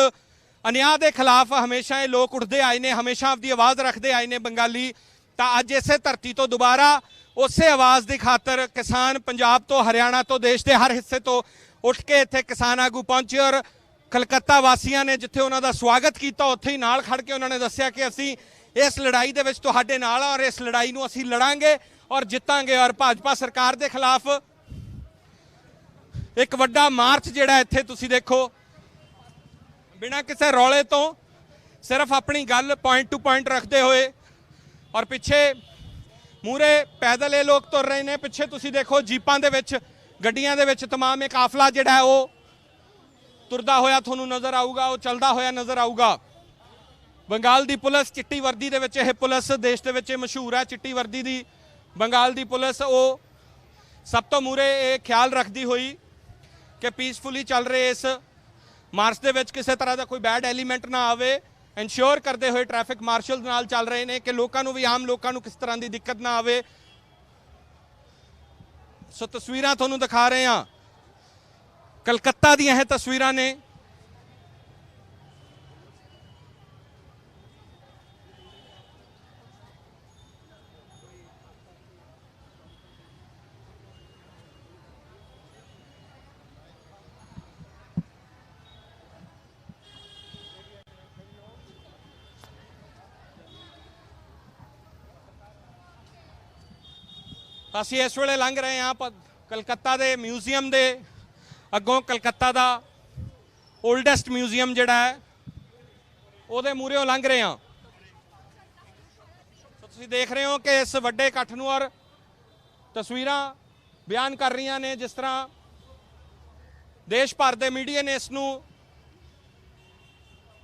ਅਨਿਆਂ ਦੇ ਖਿਲਾਫ ਹਮੇਸ਼ਾ ਇਹ ਲੋਕ ਉੱਠਦੇ ਆਏ ਨੇ, ਹਮੇਸ਼ਾ ਆਪਦੀ ਆਵਾਜ਼ ਰੱਖਦੇ ਆਏ ਨੇ ਬੰਗਾਲੀ। ਤਾਂ ਅੱਜ ਇਸੇ ਧਰਤੀ ਤੋਂ ਦੁਬਾਰਾ ਉਸੇ ਆਵਾਜ਼ ਦੀ ਖਾਤਰ ਕਿਸਾਨ ਪੰਜਾਬ ਤੋਂ, ਹਰਿਆਣਾ ਤੋਂ, ਦੇਸ਼ ਦੇ ਹਰ ਹਿੱਸੇ ਤੋਂ ਉੱਠ ਕੇ ਇੱਥੇ ਕਿਸਾਨ ਆਗੂ ਪਹੁੰਚੇ। ਔਰ ਕਲਕੱਤਾ ਵਾਸੀਆਂ ਨੇ ਜਿੱਥੇ ਉਹਨਾਂ ਦਾ ਸਵਾਗਤ ਕੀਤਾ, ਉੱਥੇ ਹੀ ਨਾਲ ਖੜ ਕੇ ਉਹਨਾਂ ਨੇ ਦੱਸਿਆ ਕਿ ਅਸੀਂ ਇਸ ਲੜਾਈ ਦੇ ਵਿੱਚ ਤੁਹਾਡੇ ਨਾਲ ਔਰ ਇਸ ਲੜਾਈ ਨੂੰ ਅਸੀਂ ਲੜਾਂਗੇ ਔਰ ਜਿੱਤਾਂਗੇ। ਔਰ ਭਾਜਪਾ ਸਰਕਾਰ ਦੇ ਖਿਲਾਫ ਇੱਕ ਵੱਡਾ ਮਾਰਚ ਜਿਹੜਾ ਇੱਥੇ ਤੁਸੀਂ ਦੇਖੋ, ਬਿਨਾਂ ਕਿਸੇ ਰੌਲੇ ਤੋਂ ਸਿਰਫ ਆਪਣੀ ਗੱਲ ਪੁਆਇੰਟ ਟੂ ਪੁਆਇੰਟ ਰੱਖਦੇ ਹੋਏ। ਔਰ ਪਿੱਛੇ ਮੂਹਰੇ ਪੈਦਲ ਇਹ ਲੋਕ ਤੁਰ ਰਹੇ ਨੇ, ਪਿੱਛੇ ਤੁਸੀਂ ਦੇਖੋ ਜੀਪਾਂ ਦੇ ਵਿੱਚ, ਗੱਡੀਆਂ ਦੇ ਵਿੱਚ ਤਮਾਮ ਇਹ ਕਾਫਲਾ ਜਿਹੜਾ ਹੈ ਉਹ ਤੁਰਦਾ ਹੋਇਆ ਤੁਹਾਨੂੰ ਨਜ਼ਰ ਆਊਗਾ, ਉਹ ਚੱਲਦਾ ਹੋਇਆ ਨਜ਼ਰ ਆਊਗਾ। ਬੰਗਾਲ ਦੀ ਪੁਲਿਸ ਚਿੱਟੀ ਵਰਦੀ ਦੇ ਵਿੱਚ, ਇਹ ਪੁਲਿਸ ਦੇਸ਼ ਦੇ ਵਿੱਚ ਇਹ ਮਸ਼ਹੂਰ ਹੈ, ਚਿੱਟੀ ਵਰਦੀ ਦੀ ਬੰਗਾਲ ਦੀ ਪੁਲਿਸ, ਉਹ ਸਭ ਤੋਂ ਮੂਹਰੇ ਇਹ ਖਿਆਲ ਰੱਖਦੀ ਹੋਈ ਕਿ ਪੀਸਫੁਲੀ ਚੱਲ ਰਹੇ ਇਸ ਮਾਰਚ ਦੇ ਵਿੱਚ ਕਿਸੇ ਤਰ੍ਹਾਂ ਦਾ ਕੋਈ ਬੈਡ ਐਲੀਮੈਂਟ ਨਾ ਆਵੇ, ਇਨਸ਼ੋਰ ਕਰਦੇ ਹੋਏ ਟ੍ਰੈਫਿਕ ਮਾਰਸ਼ਲ ਨਾਲ ਚੱਲ ਰਹੇ ਨੇ ਕਿ ਲੋਕਾਂ ਨੂੰ ਵੀ, ਆਮ ਲੋਕਾਂ ਨੂੰ ਕਿਸ ਤਰ੍ਹਾਂ ਦੀ ਦਿੱਕਤ ਨਾ ਆਵੇ। ਸੋ ਤਸਵੀਰਾਂ ਤੁਹਾਨੂੰ ਦਿਖਾ ਰਹੇ ਹਾਂ, ਕਲਕੱਤਾ ਦੀਆਂ ਇਹ ਤਸਵੀਰਾਂ ਨੇ। ਅਸੀਂ ਇਸ ਵੇਲੇ ਲੰਘ ਰਹੇ ਹਾਂ ਕਲਕੱਤਾ ਦੇ ਮਿਊਜ਼ੀਅਮ ਦੇ ਅੱਗੋਂ। ਕਲਕੱਤਾ ਦਾ ਓਲਡੈਸਟ ਮਿਊਜ਼ੀਅਮ ਜਿਹੜਾ ਹੈ ਉਹਦੇ ਮੂਹਰੇੋਂ ਲੰਘ ਰਹੇ ਹਾਂ। ਤੁਸੀਂ ਦੇਖ ਰਹੇ ਹੋ ਕਿ ਇਸ ਵੱਡੇ ਇਕੱਠ ਨੂੰ, ਔਰ ਤਸਵੀਰਾਂ ਬਿਆਨ ਕਰ ਰਹੀਆਂ ਨੇ ਜਿਸ ਤਰ੍ਹਾਂ ਦੇਸ਼ ਭਰ ਦੇ ਮੀਡੀਆ ਨੇ ਇਸ ਨੂੰ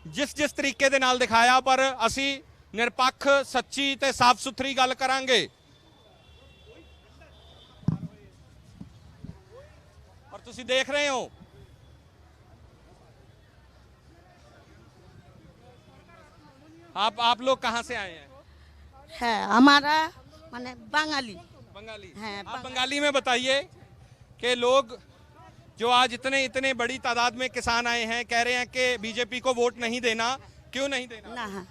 ਜਿਸ ਤਰੀਕੇ ਦੇ ਨਾਲ ਦਿਖਾਇਆ, ਪਰ ਅਸੀਂ ਨਿਰਪੱਖ, ਸੱਚੀ ਤੇ ਸਾਫ਼ ਸੁਥਰੀ ਗੱਲ ਕਰਾਂਗੇ। ਤੁਸੀਂ देख रहे हो आप लोग कहाँ से आए हैं? है हमारा माने बंगाली है। आप बंगाली में बताइए कि लोग जो आज इतने बड़ी तादाद में किसान आए हैं कह रहे हैं कि बीजेपी को वोट नहीं देना, क्यों नहीं देना? ना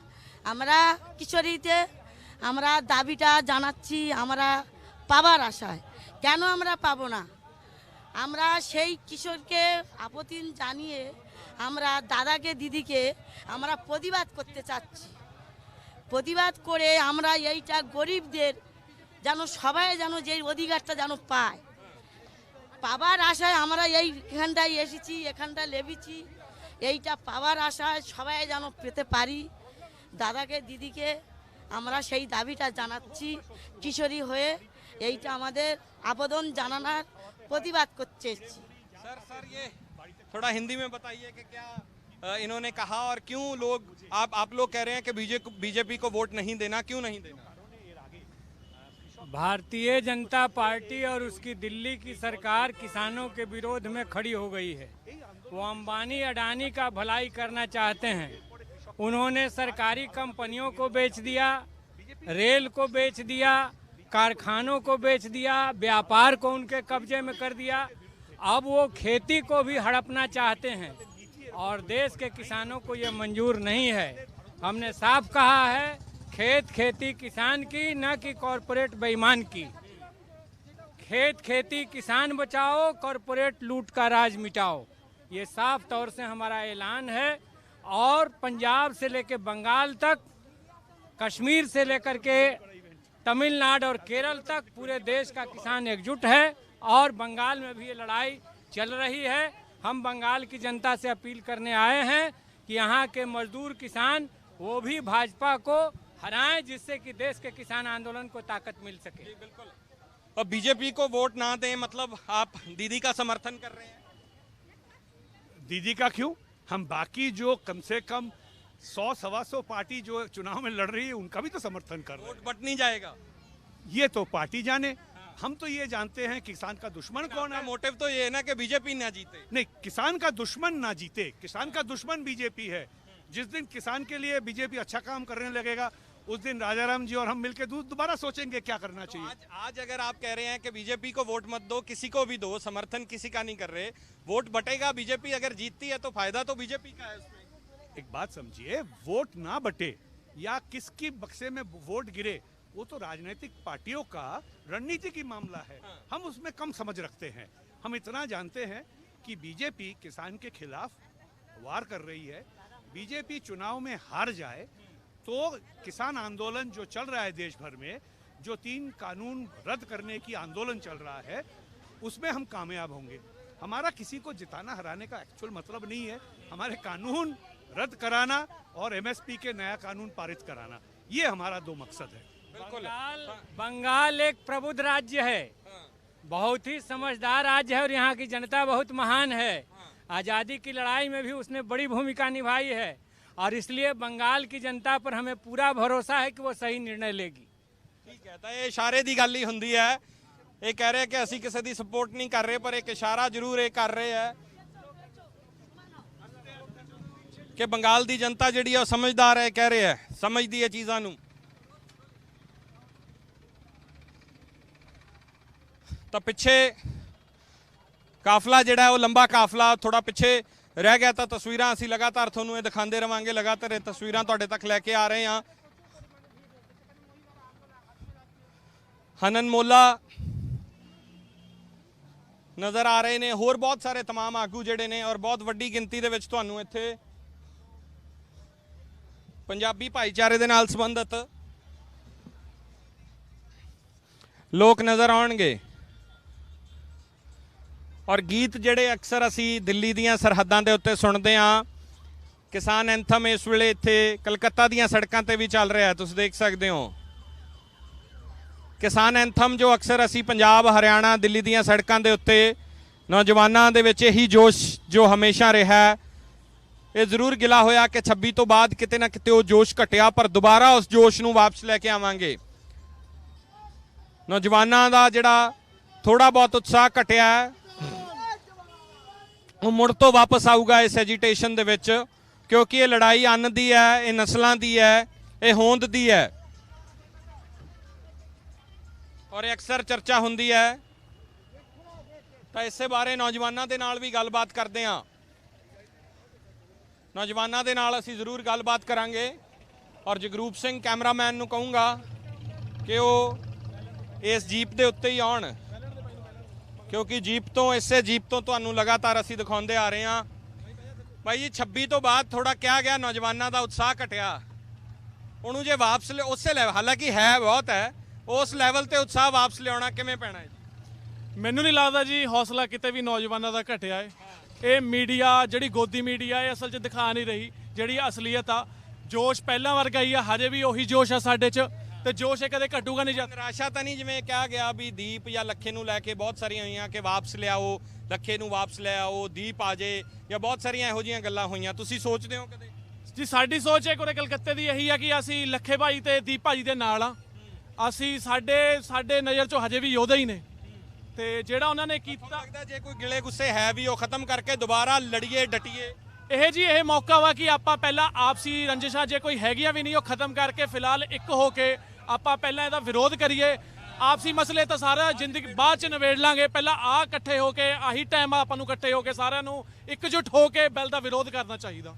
আমরা কিশোরীতে আমরা দাবিটা জানাচ্ছি, আমরা পাবার আশায়। কেন আমরা পাবো না? আমরা সেই কিশোরকে আপত্তি জানিয়ে আমরা দাদাকে দিদিকে আমরা প্রতিবাদ করতে চাচ্ছি। প্রতিবাদ করে আমরা এইটা গরিবদের যেন সবাই যেন যেই অধিকারটা যেন পায়, পাবার আশায় আমরা এইখানটায় এসেছি, এখানটা লেবেছি। এইটা পাওয়ার আশায় সবাই যেন পেতে পারি। দাদাকে দিদিকে আমরা সেই দাবিটা জানাচ্ছি কিশোরী হয়ে। এইটা আমাদের আবেদন জানানোর प्रतिबाद करते। सर ये थोड़ा हिंदी में बताइए कि क्या इन्होंने कहा और क्यों लोग, आप लोग कह रहे हैं कि बीजेपी को वोट नहीं देना, क्यों नहीं देना? भारतीय जनता पार्टी और उसकी दिल्ली की सरकार किसानों के विरोध में खड़ी हो गई है। वो अंबानी अडानी का भलाई करना चाहते हैं। उन्होंने सरकारी कंपनियों को बेच दिया, रेल को बेच दिया, कारखानों को बेच दिया, व्यापार को उनके कब्जे में कर दिया। अब वो खेती को भी हड़पना चाहते हैं और देश के किसानों को ये मंजूर नहीं है। हमने साफ कहा है, खेत खेती किसान की, न कि कॉरपोरेट बेईमान की। खेत खेती किसान बचाओ, कॉरपोरेट लूट का राज मिटाओ, ये साफ तौर से हमारा ऐलान है। और पंजाब से लेकर बंगाल तक, कश्मीर से लेकर के तमिलनाडु और केरल तक पूरे देश का किसान एकजुट है। और बंगाल में भी ये लड़ाई चल रही है। हम बंगाल की जनता से अपील करने आए हैं कि यहाँ के मजदूर किसान वो भी भाजपा को हराएं, जिससे कि देश के किसान आंदोलन को ताकत मिल सके। बिल्कुल। और बीजेपी को वोट ना दें, मतलब आप दीदी का समर्थन कर रहे हैं? दीदी का क्यों, हम बाकी जो कम से कम 100-125 पार्टी जो चुनाव में लड़ रही है उनका भी तो समर्थन कर रहे हैं। वोट बट नहीं जाएगा, ये तो पार्टी जाने। हम तो ये जानते हैं किसान का दुश्मन कौन है। मोटिव तो ये है ना कि बीजेपी ना जीते। नहीं, किसान का दुश्मन ना जीते, किसान का दुश्मन बीजेपी है। जिस दिन किसान के लिए बीजेपी अच्छा काम करने लगेगा उस दिन राजाराम जी और हम मिलकर दोबारा सोचेंगे क्या करना चाहिए। आज अगर आप कह रहे हैं कि बीजेपी को वोट मत दो, किसी को भी दो, समर्थन किसी का नहीं कर रहे, वोट बटेगा, बीजेपी अगर जीतती है तो फायदा तो बीजेपी का है उसमें। एक बात समझिए, वोट ना बटे या किसकी बक्से में वोट गिरे, वो तो राजनीतिक पार्टियों का रणनीति की मामला है। हम उसमें कम समझ रखते हैं। हम इतना जानते हैं कि बीजेपी किसान के खिलाफ वार कर रही है। बीजेपी चुनाव में हार जाए तो किसान आंदोलन जो चल रहा है देश भर में, जो 3 कानून रद्द करने की आंदोलन चल रहा है, उसमें हम कामयाब होंगे। हमारा किसी को जिताना हराने का एक्चुअल मतलब नहीं है। हमारे कानून रद्द कराना और एमएसपी के नया कानून पारित कराना, ये हमारा 2 मकसद है। बंगाल एक प्रबुद्ध राज्य है, बहुत ही समझदार राज्य है और यहाँ की जनता बहुत महान है। आज़ादी की लड़ाई में भी उसने बड़ी भूमिका निभाई है और इसलिए बंगाल की जनता पर हमें पूरा भरोसा है कि वो सही निर्णय लेगी। ठीक है, तो ये इशारे की गल ही हुंदी है। ये कह रहे हैं कि असी किसी की सपोर्ट नहीं कर रहे, पर एक इशारा जरूर ये कर रहे हैं कि बंगाल की जनता जिहड़ी है समझदार है, कह रहे हैं समझदी है चीज़ों नूं। तो पिछे काफला जिहड़ा वो लंबा काफला थोड़ा पिछे रह गया, तो तस्वीरां असीं लगातार तुहानूं ये दिखाते रहांगे। लगातार ये तस्वीरां तुहाडे तक लैके आ रहे हैं। हनन मोला नज़र आ रहे ने, होर बहुत सारे तमाम आगू जिहड़े ने और बहुत वड्डी गिनती दे विच तुहानूं इत्थे पंजाबी भाईचारे दे नाल संबंधित लोग नज़र आउणगे। और गीत जिहड़े अक्सर असी दिल्ली दीयां सरहदां दे उत्ते सुणदे हां, किसान एंथम इस वेले इत्थे कलकत्ता दीयां सड़कां ते भी चल रहा है, तुसीं देख सकदे हो। किसान एंथम जो अक्सर असी पंजाब हरियाणा दिल्ली दीयां सड़कां दे उत्ते नौजवानां दे विच यही जोश जो हमेशा रहा है, ये जरूर गिला होया कि 26 तो बाद किते ना किते वो जोश घटिया, पर दोबारा उस जोश नूं वापस लैके आवांगे। नौजवानां दा जिहड़ा थोड़ा बहुत उत्साह घटिया है वो मुड़ तो वापस आऊगा इस एजीटेशन दे विच, क्योंकि ये लड़ाई अन्न दी है, ये नस्लों दी है, ये होंद दी है और ये अक्सर चर्चा हुंदी है। तो इस बारे नौजवानों के नाल भी गलबात करते हैं। नौजवानों के नाल असीं जरूर गलबात करांगे और जगरूप सिंह कैमरामैन नूं कहूँगा कि वो इस जीप के उत्ते ही आउण, क्योंकि जीप तो इसे जीप तो तुहानूं लगातार असीं दिखाउंदे आ रहे हैं। भाई जी 26 तो बाद थोड़ा क्या गया, नौजवानों का उत्साह घटिया, उन्होंने जे वापस उस लैवल, हालांकि है बहुत है, उस लैवल ते उत्साह वापस लियाउणा किवें पैणा है? ਮੈਨੂੰ नहीं लगता जी हौसला किते भी नौजवानों का घटिया है। ये मीडिया जिहड़ी गोदी मीडिया है असल 'च दिखा नहीं रही जिहड़ी असलीयत आ। जोश पहला वर्गा ही है, हजे भी उही जोश है साडे 'च, ਤੇ जोश ਇਹ ਕਦੇ ਘਟੂਗਾ ਨਹੀਂ। ਨਿਰਾਸ਼ਾ ਤਾਂ ਨਹੀਂ, ਜਿਵੇਂ ਕਿਹਾ ਗਿਆ ਵੀ ਦੀਪ ਜਾਂ ਲੱਖੇ ਨੂੰ ਲੈ ਕੇ ਬਹੁਤ ਸਾਰੀਆਂ ਹੋਈਆਂ ਕਿ ਵਾਪਸ ਲਿਆਓ, ਲੱਖੇ ਨੂੰ ਵਾਪਸ ਲੈ ਆਓ, ਦੀਪ ਆ ਜੇ, ਜਾਂ ਬਹੁਤ ਸਾਰੀਆਂ ਇਹੋ ਜਿਹੀਆਂ ਗੱਲਾਂ ਹੋਈਆਂ, ਤੁਸੀਂ ਸੋਚਦੇ ਹੋ ਕਦੇ? ਜੀ ਸਾਡੀ ਸੋਚ ਹੈ ਕੋਰੇ ਕਲਕੱਤੇ ਦੀ ਇਹੀ ਹੈ ਕਿ ਅਸੀਂ ਲੱਖੇ ਭਾਈ ਤੇ ਦੀਪ ਭਾਜੀ ਦੇ ਨਾਲ ਆ। ਅਸੀਂ ਸਾਡੇ ਨਜ਼ਰ 'ਚੋਂ ਹਜੇ ਵੀ ਯੋਧਾ ਹੀ ਨੇ ਤੇ ਜਿਹੜਾ ਉਹਨਾਂ ਨੇ ਕੀਤਾ, ਲੱਗਦਾ ਜੇ ਕੋਈ ਗਿਲੇ ਗੁੱਸੇ ਹੈ ਵੀ ਉਹ ਖਤਮ ਕਰਕੇ ਦੁਬਾਰਾ ਲੜੀਏ ਡਟੀਏ। ਇਹ ਜੀ ਇਹ ਮੌਕਾ ਵਾ ਕਿ ਆਪਾਂ ਪਹਿਲਾਂ ਆਪਸੀ ਰੰਜਿਸ਼ਾਂ ਜੇ ਕੋਈ ਹੈਗੀਆਂ ਵੀ ਨਹੀਂ ਉਹ ਖਤਮ ਕਰਕੇ ਫਿਲਹਾਲ ਇੱਕ ਹੋ ਕੇ ਆਪਾਂ ਪਹਿਲਾਂ ਇਹਦਾ ਵਿਰੋਧ ਕਰੀਏ। ਆਪਸੀ ਮਸਲੇ ਤਾਂ ਸਾਰਾ ਜ਼ਿੰਦਗੀ ਬਾਅਦ 'ਚ ਨਿਬੇੜ ਲਾਂਗੇ, ਪਹਿਲਾਂ ਆ ਇਕੱਠੇ ਹੋ ਕੇ ਆਹੀ ਟਾਈਮ ਆਪਾਂ ਨੂੰ ਇਕੱਠੇ ਹੋ ਕੇ ਸਾਰਿਆਂ ਨੂੰ ਇਕਜੁੱਟ ਹੋ ਕੇ ਬਿੱਲ ਦਾ ਵਿਰੋਧ ਕਰਨਾ ਚਾਹੀਦਾ।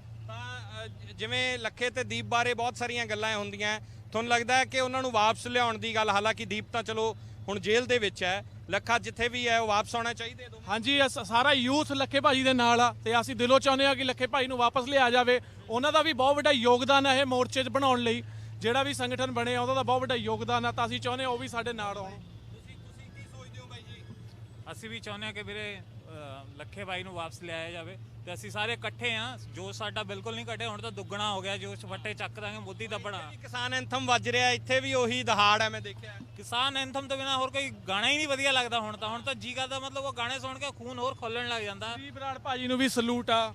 ਜਿਵੇਂ ਲੱਖੇ ਤੇ ਦੀਪ ਬਾਰੇ ਬਹੁਤ ਸਾਰੀਆਂ ਗੱਲਾਂ ਹੁੰਦੀਆਂ, ਤੁਹਾਨੂੰ ਲੱਗਦਾ ਹੈ ਕਿ ਉਹਨਾਂ ਨੂੰ ਵਾਪਸ ਲਿਆਉਣ ਦੀ ਗੱਲ, ਹਾਲਾਂਕਿ ਦੀਪ ਤਾਂ ਚਲੋ ਹੁਣ ਜੇਲ੍ਹ ਦੇ ਵਿੱਚ ਹੈ, ਲੱਖਾ ਜਿੱਥੇ ਵੀ ਹੈ ਉਹ ਵਾਪਸ ਆਉਣਾ ਚਾਹੀਦਾ? ਹਾਂਜੀ, ਸਾਰਾ ਯੂਥ ਲੱਖੇ ਭਾਜੀ ਦੇ ਨਾਲ ਆ ਤੇ ਅਸੀਂ ਦਿਲੋਂ ਚਾਹੁੰਦੇ ਆ ਕਿ ਲੱਖੇ ਭਾਈ ਨੂੰ ਵਾਪਸ ਲਿਆ ਜਾਵੇ। ਉਹਨਾਂ ਦਾ ਵੀ ਬਹੁਤ ਵੱਡਾ ਯੋਗਦਾਨ ਹੈ ਇਹ ਮੋਰਚੇ 'ਚ ਬਣਾਉਣ ਲਈ, ਜਿਹੜਾ ਵੀ ਸੰਗਠਨ ਬਣਿਆ ਉਹਦਾ ਬਹੁਤ ਵੱਡਾ ਯੋਗਦਾਨ ਆ, ਤਾਂ ਅਸੀਂ ਚਾਹੁੰਦੇ ਹਾਂ ਉਹ ਵੀ ਸਾਡੇ ਨਾਲ ਆਉਣ। ਤੁਸੀਂ ਕੀ ਸੋਚਦੇ ਹੋ ਬਾਈ ਜੀ? ਅਸੀਂ ਵੀ ਚਾਹੁੰਦੇ ਹਾਂ ਕਿ ਵੀਰੇ ਲੱਖੇ ਭਾਈ ਨੂੰ ਵਾਪਸ ਲਿਆਇਆ ਜਾਵੇ ਤੇ ਅਸੀਂ ਸਾਰੇ ਇਕੱਠੇ ਆ। ਜੋਸ਼ ਸਾਡਾ ਬਿਲਕੁਲ ਨਹੀਂ ਘਟਿਆ, ਹੁਣ ਤਾਂ ਦੁੱਗਣਾ ਹੋ ਗਿਆ ਜੋਸ਼। ਫੱਟੇ ਚੱਕ ਦਾਂਗੇ ਮੋਦੀ ਦਾ ਬੜਾ। ਕਿਸਾਨ ਐਂਥਮ ਵੱਜ ਰਿਹਾ, ਇੱਥੇ ਵੀ ਉਹੀ ਦਹਾੜ ਹੈ, ਮੈਂ ਦੇਖਿਆ। ਕਿਸਾਨ ਐਂਥਮ ਤੋਂ ਬਿਨਾ ਹੋਰ ਕੋਈ ਗਾਣਾ ਹੀ ਨਹੀਂ ਵਧੀਆ ਲੱਗਦਾ ਹੁਣ ਤਾਂ ਜੀ ਕਰਦਾ, ਮਤਲਬ ਉਹ ਗਾਣੇ ਸੁਣ ਕੇ ਖੂਨ ਹੋਰ ਖੋਲਣ ਲੱਗ ਜਾਂਦਾ। ਜੀ ਬਰਾੜ ਭਾਜੀ ਨੂੰ ਵੀ ਸਲੂਟ ਆ,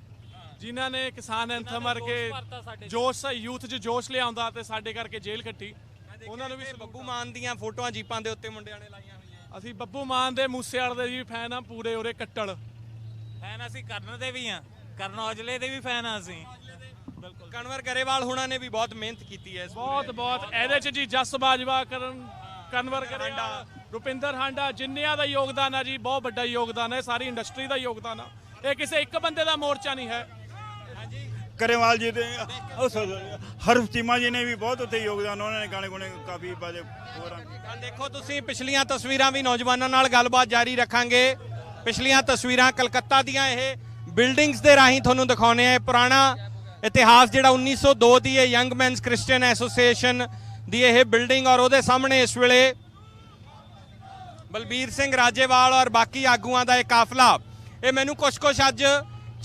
ਜਿਨ੍ਹਾਂ ਨੇ ਕਿਸਾਨ ਐਂਥਮ ਕਰਕੇ ਜੋਸ਼ ਯੂਥ 'ਚ ਜੋਸ਼ ਲਿਆਉਂਦਾ ਤੇ ਸਾਡੇ ਕਰਕੇ ਜੇਲ੍ਹ ਕੱਟੀ। ਉਹਨਾਂ ਨੂੰ ਵੀ ਬੱਬੂ ਮਾਨ ਦੀਆਂ ਫੋਟੋਆਂ ਜੀਪਾਂ ਦੇ ਉੱਤੇ ਮੁੰਡਿਆਂ ਨੇ ਲਾਈਆਂ ਹੋਈਆਂ। ਅਸੀਂ ਬੱਬੂ ਮਾਨ ਦੇ ਮੂਸੇਵਾਲੇ ਦੇ ਜੀ ਫੈਨ ਆ ਪੂਰੇ, ਉਰੇ ਕੱਟੜ ਫੈਨ ਅਸੀਂ ਕਰਨ ਦੇ ਵੀ ਆ, ਕਰਨ ਔਜਲੇ ਦੇ ਵੀ ਫੈਨ ਆ ਅਸੀਂ। ਬਿਲਕੁਲ, ਕਨਵਰ ਗਰੇਵਾਲ ਹੁਣਾਂ ਨੇ ਵੀ ਬਹੁਤ ਮਿਹਨਤ ਕੀਤੀ ਹੈ ਬਹੁਤ ਇਹਦੇ 'ਚ ਜੀ। ਜਸ ਬਾਜਵਾ, ਕਨਵਰ ਗਰੇਵਾਲ, ਰੁਪਿੰਦਰ ਹਾਂਡਾ, ਜਿੰਨਿਆਂ ਦਾ ਯੋਗਦਾਨ ਆ ਜੀ, ਬਹੁਤ ਵੱਡਾ ਯੋਗਦਾਨ ਹੈ, ਸਾਰੀ ਇੰਡਸਟਰੀ ਦਾ ਯੋਗਦਾਨ ਆ। ਇਹ ਕਿਸੇ ਇੱਕ ਬੰਦੇ ਦਾ ਮੋਰਚਾ ਨਹੀਂ ਹੈ। ਗਰੇਵਾਲ ਜੀ ਦੇ ਹਰਫ ਚੀਮਾ ਜੀ ਨੇ ਵੀ ਬਹੁਤ ਉੱਥੇ ਯੋਗਦਾਨ, ਉਹਨਾਂ ਨੇ ਗਾਣੇ ਗੁਣੇ ਕਾਫੀ ਬਾਜੇ ਹੋਰ। ਦੇਖੋ ਤੁਸੀਂ ਪਿਛਲੀਆਂ ਤਸਵੀਰਾਂ ਵੀ ਨੌਜਵਾਨਾਂ ਨਾਲ ਗੱਲਬਾਤ ਜਾਰੀ ਰੱਖਾਂਗੇ। ਪਿਛਲੀਆਂ ਤਸਵੀਰਾਂ ਕਲਕੱਤਾ ਦੀਆਂ ਇਹ ਬਿਲਡਿੰਗਸ ਦੇ ਰਾਹੀਂ ਤੁਹਾਨੂੰ ਦਿਖਾਉਂਦੇ ਆ। ਪੁਰਾਣਾ ਇਤਿਹਾਸ ਜਿਹੜਾ 1902 ਦੀ ਇਹ ਯੰਗ ਮੈਨਸ ਕ੍ਰਿਸਚੀਅਨ ਐਸੋਸੀਏਸ਼ਨ ਦੀ ਇਹ ਬਿਲਡਿੰਗ, ਔਰ ਉਹਦੇ ਸਾਹਮਣੇ ਇਸ ਵੇਲੇ ਬਲਬੀਰ ਸਿੰਘ ਰਾਜੇਵਾਲ ਔਰ ਬਾਕੀ ਆਗੂਆਂ ਦਾ ਇਹ ਕਾਫਲਾ। ਇਹ ਮੈਨੂੰ ਕੁਛ ਅੱਜ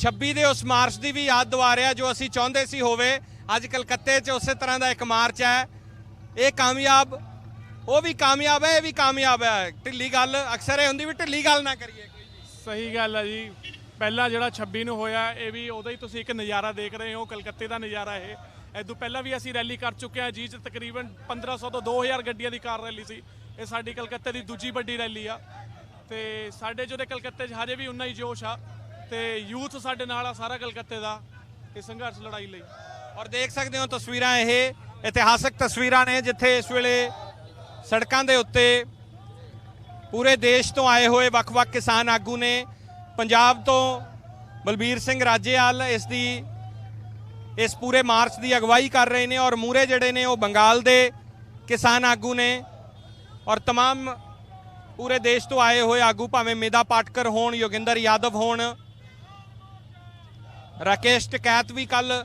26 ਦੇ ਉਸ ਮਾਰਚ ਦੀ ਵੀ ਯਾਦ ਦਿਵਾ ਰਿਹਾ ਜੋ ਅਸੀਂ ਚਾਹੁੰਦੇ ਸੀ ਹੋਵੇ। ਅੱਜ ਕਲਕੱਤੇ 'ਚ ਉਸੇ ਤਰ੍ਹਾਂ ਦਾ ਇੱਕ ਮਾਰਚ ਹੈ। ਇਹ ਕਾਮਯਾਬ, ਉਹ ਵੀ ਕਾਮਯਾਬ ਹੈ, ਇਹ ਵੀ ਕਾਮਯਾਬ ਹੈ। ਢਿੱਲੀ ਗੱਲ ਅਕਸਰ ਇਹ ਹੁੰਦੀ ਵੀ ਢਿੱਲੀ ਗੱਲ ਨਾ ਕਰੀਏ। ਸਹੀ ਗੱਲ ਹੈ ਜੀ। ਪਹਿਲਾਂ ਜਿਹੜਾ 26 ਨੂੰ ਹੋਇਆ, ਇਹ ਵੀ ਉਹਦਾ ਹੀ ਤੁਸੀਂ ਇੱਕ ਨਜ਼ਾਰਾ ਦੇਖ ਰਹੇ ਹੋ, ਕਲਕੱਤੇ ਦਾ ਨਜ਼ਾਰਾ ਇਹ। ਇਦੋਂ ਪਹਿਲਾਂ ਵੀ ਅਸੀਂ ਰੈਲੀ ਕਰ ਚੁੱਕੇ ਹਾਂ ਜੀ, ਤਕਰੀਬਨ 1500 ਤੋਂ 2000 ਗੱਡੀਆਂ ਦੀ ਕਾਰ ਰੈਲੀ ਸੀ। ਇਹ ਸਾਡੀ ਕਲਕੱਤੇ ਦੀ ਦੂਜੀ ਵੱਡੀ ਰੈਲੀ ਆ ਤੇ ਸਾਡੇ ਜਿਹੜੇ ਕਲਕੱਤੇ 'ਚ ਹਜੇ ਵੀ ਉਨਾ ਹੀ ਜੋਸ਼ ਆ ਤੇ ਯੂਥ ਸਾਡੇ ਨਾਲ ਆ ਸਾਰਾ ਕਲਕੱਤੇ ਦਾ ਇਹ ਸੰਘਰਸ਼ ਲੜਾਈ ਲਈ। ਔਰ ਦੇਖ ਸਕਦੇ ਹੋ ਤਸਵੀਰਾਂ, ਇਹ ਇਤਿਹਾਸਕ ਤਸਵੀਰਾਂ ਨੇ ਜਿੱਥੇ ਇਸ ਵੇਲੇ ਸੜਕਾਂ ਦੇ ਉੱਤੇ ਪੂਰੇ ਦੇਸ਼ ਤੋਂ ਆਏ ਹੋਏ ਵੱਖ-ਵੱਖ ਕਿਸਾਨ ਆਗੂ ਨੇ। ਪੰਜਾਬ ਤੋਂ ਬਲਬੀਰ ਸਿੰਘ ਰਾਜੇਵਾਲ ਇਸ ਪੂਰੇ ਮਾਰਚ ਦੀ ਅਗਵਾਈ ਕਰ ਰਹੇ ਨੇ ਔਰ ਮੂਰੇ ਜਿਹੜੇ ਨੇ ਉਹ ਬੰਗਾਲ ਦੇ ਕਿਸਾਨ ਆਗੂ ਨੇ ਔਰ तमाम ਪੂਰੇ ਦੇਸ਼ ਤੋਂ ਆਏ ਹੋਏ ਆਗੂ, ਭਾਵੇਂ ਮੇਧਾ ਪਾਟਕਰ ਹੋਣ, ਯੋਗਿੰਦਰ ਯਾਦਵ ਹੋਣ, ਰਾਕੇਸ਼ ਟਕੈਤ ਵੀ ਕੱਲ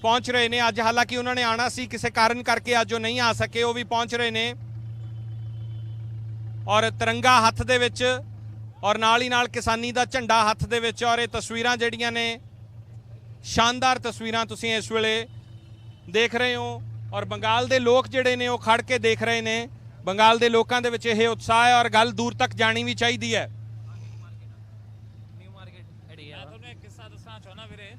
ਪਹੁੰਚ ਰਹੇ ਨੇ। ਅੱਜ ਹਾਲਾਂਕਿ ਉਹਨਾਂ ਨੇ ਆਣਾ ਸੀ, ਕਿਸੇ ਕਾਰਨ ਕਰਕੇ ਅੱਜ ਉਹ ਨਹੀਂ ਆ ਸਕੇ, ਉਹ ਵੀ ਪਹੁੰਚ ਰਹੇ ਨੇ ਔਰ ਤਿਰੰਗਾ ਹੱਥ ਦੇ ਵਿੱਚ ਔਰ ਨਾਲ ਹੀ ਨਾਲ ਕਿਸਾਨੀ ਦਾ ਝੰਡਾ ਹੱਥ ਦੇ ਵਿੱਚ। ਔਰ ਇਹ ਤਸਵੀਰਾਂ ਜਿਹੜੀਆਂ ਨੇ ਸ਼ਾਨਦਾਰ ਤਸਵੀਰਾਂ ਤੁਸੀਂ ਇਸ ਵੇਲੇ ਦੇਖ ਰਹੇ ਹੋ ਔਰ ਬੰਗਾਲ ਦੇ ਲੋਕ ਜਿਹੜੇ ਨੇ ਉਹ ਖੜ ਕੇ ਦੇਖ ਰਹੇ ਨੇ। ਬੰਗਾਲ ਦੇ ਲੋਕਾਂ ਦੇ ਵਿੱਚ ਇਹ ਉਤਸ਼ਾਹ ਹੈ ਔਰ ਗੱਲ ਦੂਰ ਤੱਕ ਜਾਣੀ ਵੀ ਚਾਹੀਦੀ ਹੈ। ਮੈਂ ਤੁਹਾਨੂੰ ਇੱਕ ਕਿੱਸਾ ਦੱਸਣਾ ਚਾਹੁੰਦਾ ਵੀਰੇ।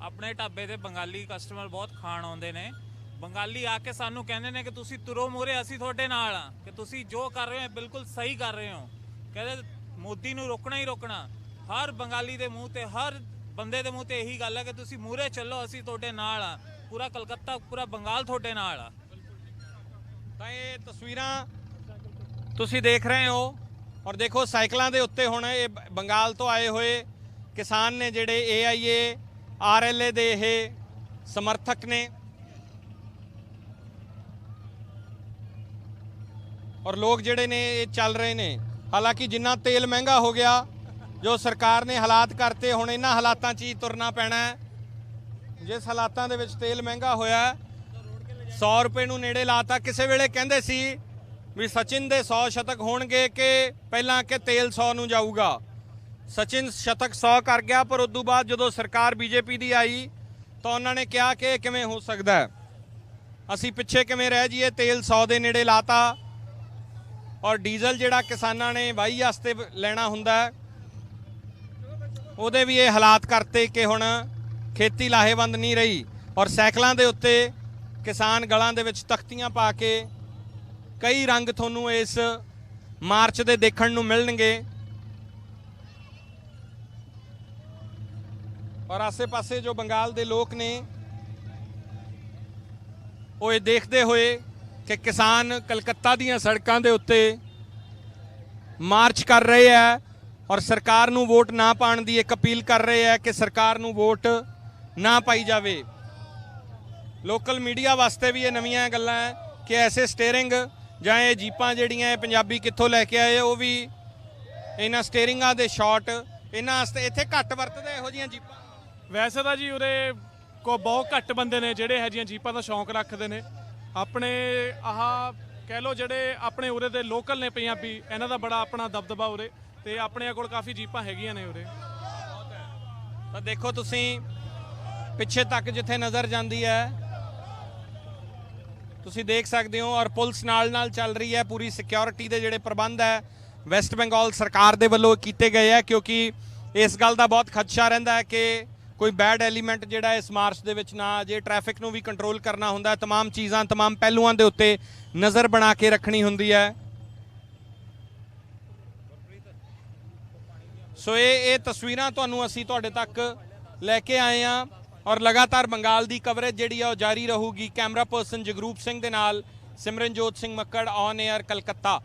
ਆਪਣੇ ਢਾਬੇ ਤੇ ਬੰਗਾਲੀ ਕਸਟਮਰ ਬਹੁਤ ਖਾਣ ਆਉਂਦੇ ਨੇ। ਬੰਗਾਲੀ ਆ ਕੇ ਸਾਨੂੰ ਕਹਿੰਦੇ ਨੇ ਕਿ ਤੁਸੀਂ ਤੁਰੋ ਮੂਹਰੇ, ਅਸੀਂ ਤੁਹਾਡੇ ਨਾਲ ਆ, ਕਿ ਤੁਸੀਂ ਜੋ ਕਰ ਰਹੇ ਹੋ ਬਿਲਕੁਲ ਸਹੀ ਕਰ ਰਹੇ ਹੋ। ਕਹਿੰਦੇ ਮੋਦੀ ਨੂੰ ਰੋਕਣਾ ਹੀ ਰੋਕਣਾ। ਹਰ ਬੰਗਾਲੀ ਦੇ ਮੂੰਹ ਤੇ, ਹਰ ਬੰਦੇ ਦੇ ਮੂੰਹ ਤੇ ਇਹੀ ਗੱਲ ਹੈ ਕਿ ਤੁਸੀਂ ਮੂਹਰੇ ਚੱਲੋ, ਅਸੀਂ ਤੁਹਾਡੇ ਨਾਲ ਆ। ਪੂਰਾ ਕਲਕੱਤਾ, ਪੂਰਾ ਬੰਗਾਲ ਤੁਹਾਡੇ ਨਾਲ ਆ। ਤਾਂ ਇਹ ਤਸਵੀਰਾਂ ਤੁਸੀਂ ਦੇਖ ਰਹੇ ਹੋ ਔਰ ਦੇਖੋ ਸਾਈਕਲਾਂ ਦੇ ਉੱਤੇ ਹੁਣ ਇਹ ਬੰਗਾਲ ਤੋਂ ਆਏ ਹੋਏ ਕਿਸਾਨ ਨੇ ਜਿਹੜੇ AIA RLA ਦੇ ਇਹ ਸਮਰਥਕ ਨੇ ਔਰ ਲੋਕ ਜਿਹੜੇ ਨੇ ਇਹ ਚੱਲ ਰਹੇ ਨੇ। ਹਾਲਾਂਕਿ ਜਿੰਨਾ ਤੇਲ ਮਹਿੰਗਾ ਹੋ ਗਿਆ, ਜੋ ਸਰਕਾਰ ਨੇ ਹਾਲਾਤ ਕਰਤੇ, ਹੁਣ ਇਹਨਾਂ ਹਾਲਾਤਾਂ 'ਚ ਹੀ ਤੁਰਨਾ ਪੈਣਾ ਹੈ। ਜਿਸ ਹਾਲਾਤਾਂ ਦੇ ਵਿੱਚ ਤੇਲ ਮਹਿੰਗਾ ਹੋਇਆ, 100 ਰੁਪਏ ਨੂੰ ਨੇੜੇ ਲਾਤਾ। ਕਿਸੇ ਵੇਲੇ ਕਹਿੰਦੇ ਸੀ ਵੀ ਸਚਿਨ ਦੇ 100 ਸ਼ਤਕ ਹੋਣਗੇ ਕਿ ਪਹਿਲਾਂ ਕਿ ਤੇਲ 100 ਨੂੰ ਜਾਊਗਾ। ਸਚਿਨ ਸ਼ਤਕ 100 ਕਰ ਗਿਆ, ਪਰ ਉਸ ਤੋਂ ਬਾਅਦ ਜਦੋਂ ਸਰਕਾਰ BJP ਦੀ ਆਈ ਤਾਂ ਉਹਨਾਂ ਨੇ ਕਿਹਾ ਕਿ ਕਿਵੇਂ ਹੋ ਸਕਦਾ ਹੈ, ਅਸੀਂ ਪਿੱਛੇ ਕਿਵੇਂ ਰਹਿ ਜਾਈਏ। ਤੇਲ 100 ਦੇ ਨੇੜੇ ਲਾਤਾ ਔਰ ਡੀਜ਼ਲ ਜਿਹੜਾ ਕਿਸਾਨਾਂ ਨੇ ਵਾਹੀ ਵਾਸਤੇ ਲੈਣਾ ਹੁੰਦਾ ਉਹਦੇ ਵੀ ਇਹ ਹਾਲਾਤ ਕਰਤੇ ਕਿ ਹੁਣ ਖੇਤੀ ਲਾਹੇਵੰਦ ਨਹੀਂ ਰਹੀ। ਔਰ ਸਾਈਕਲਾਂ ਦੇ ਉੱਤੇ ਕਿਸਾਨ ਗਲਾਂ ਦੇ ਵਿੱਚ ਤਖਤੀਆਂ ਪਾ ਕੇ ਕਈ ਰੰਗ ਤੁਹਾਨੂੰ ਇਸ ਮਾਰਚ ਦੇ ਦੇਖਣ ਨੂੰ ਮਿਲਣਗੇ ਔਰ ਆਸੇ-ਪਾਸੇ ਜੋ ਬੰਗਾਲ ਦੇ ਲੋਕ ਨੇ ਉਹ ਇਹ ਦੇਖਦੇ ਹੋਏ ਕਿ ਕਿਸਾਨ ਕਲਕੱਤਾ ਦੀਆਂ ਸੜਕਾਂ ਦੇ ਉੱਤੇ ਮਾਰਚ ਕਰ ਰਹੇ ਹੈ ਔਰ ਸਰਕਾਰ ਨੂੰ ਵੋਟ ਨਾ ਪਾਉਣ ਦੀ ਇੱਕ ਅਪੀਲ ਕਰ ਰਹੇ ਹੈ ਕਿ ਸਰਕਾਰ ਨੂੰ ਵੋਟ ਨਾ ਪਾਈ ਜਾਵੇ। ਲੋਕਲ ਮੀਡੀਆ ਵਾਸਤੇ ਵੀ ਇਹ ਨਵੀਆਂ ਗੱਲਾਂ ਹੈ ਕਿ ਐਸੇ ਸਟੀਅਰਿੰਗ ਜਾਂ ਇਹ ਜੀਪਾਂ ਜਿਹੜੀਆਂ ਇਹ ਪੰਜਾਬੀ ਕਿੱਥੋਂ ਲੈ ਕੇ ਆਏ, ਉਹ ਵੀ ਇਹਨਾਂ ਸਟੀਅਰਿੰਗਾਂ ਦੇ ਸ਼ਾਟ ਇਹਨਾਂ ਵਾਸਤੇ ਇੱਥੇ ਘੱਟ ਵਰਤਦੇ ਇਹੋ ਜਿਹੀਆਂ ਜੀਪਾਂ। ਵੈਸੇ ਤਾਂ ਜੀ ਉਰੇ ਕੋ ਬਹੁਤ ਘੱਟ ਬੰਦੇ ਨੇ ਜਿਹੜੇ ਇਹੋ ਜਿਹੀਆਂ ਜੀਪਾਂ ਦਾ ਸ਼ੌਂਕ ਰੱਖਦੇ ਨੇ। ਆਪਣੇ ਆਹ ਕਹਿ ਲਓ ਜਿਹੜੇ ਆਪਣੇ ਉਰੇ ਦੇ ਲੋਕਲ ਨੇ ਪੰਜਾਬੀ, ਇਹਨਾਂ ਦਾ ਬੜਾ ਆਪਣਾ ਦਬਦਬਾ ਉਰੇ, ਤੇ ਆਪਣੇ ਕੋਲ ਕਾਫੀ ਜੀਪਾਂ ਹੈਗੀਆਂ ਨੇ ਉਰੇ। ਤਾਂ ਦੇਖੋ ਤੁਸੀਂ ਪਿੱਛੇ ਤੱਕ ਜਿੱਥੇ ਨਜ਼ਰ ਜਾਂਦੀ ਹੈ ਤੁਸੀਂ ਦੇਖ ਸਕਦੇ ਹੋ, ਔਰ ਪੁਲਿਸ ਨਾਲ ਚੱਲ ਰਹੀ ਹੈ। ਪੂਰੀ ਸਿਕਿਉਰਿਟੀ ਦੇ ਜਿਹੜੇ ਪ੍ਰਬੰਧ ਹੈ ਵੈਸਟ ਬੰਗਾਲ ਸਰਕਾਰ ਦੇ ਵੱਲੋਂ ਕੀਤੇ ਗਏ ਹੈ, ਕਿਉਂਕਿ ਇਸ ਗੱਲ ਦਾ ਬਹੁਤ ਖਦਸ਼ਾ ਰਹਿੰਦਾ ਹੈ ਕਿ ਕੋਈ ਬੈਡ ਐਲੀਮੈਂਟ ਜਿਹੜਾ ਇਸ ਮਾਰਚ ਦੇ ਵਿੱਚ ਨਾ ਆ ਜੇ। ਟ੍ਰੈਫਿਕ ਨੂੰ ਵੀ ਕੰਟਰੋਲ ਕਰਨਾ ਹੁੰਦਾ ਹੈ, तमाम ਚੀਜ਼ਾਂ तमाम ਪਹਿਲੂਆਂ ਦੇ ਉੱਤੇ ਨਜ਼ਰ ਬਣਾ ਕੇ ਰੱਖਣੀ ਹੁੰਦੀ ਹੈ। ਸੋ ਇਹ ਤਸਵੀਰਾਂ ਤੁਹਾਨੂੰ ਅਸੀਂ ਤੁਹਾਡੇ ਤੱਕ ਲੈ ਕੇ ਆਏ ਹਾਂ, ਔਰ ਲਗਾਤਾਰ ਬੰਗਾਲ ਦੀ ਕਵਰੇਜ ਜਿਹੜੀ ਆ ਉਹ ਜਾਰੀ ਰਹੂਗੀ। ਕੈਮਰਾ ਪਰਸਨ ਜਗਰੂਪ ਸਿੰਘ ਦੇ ਨਾਲ ਸਿਮਰਨਜੋਤ ਸਿੰਘ ਮੱਕੜ, ਔਨ 에ਅਰ ਕਲਕੱਤਾ।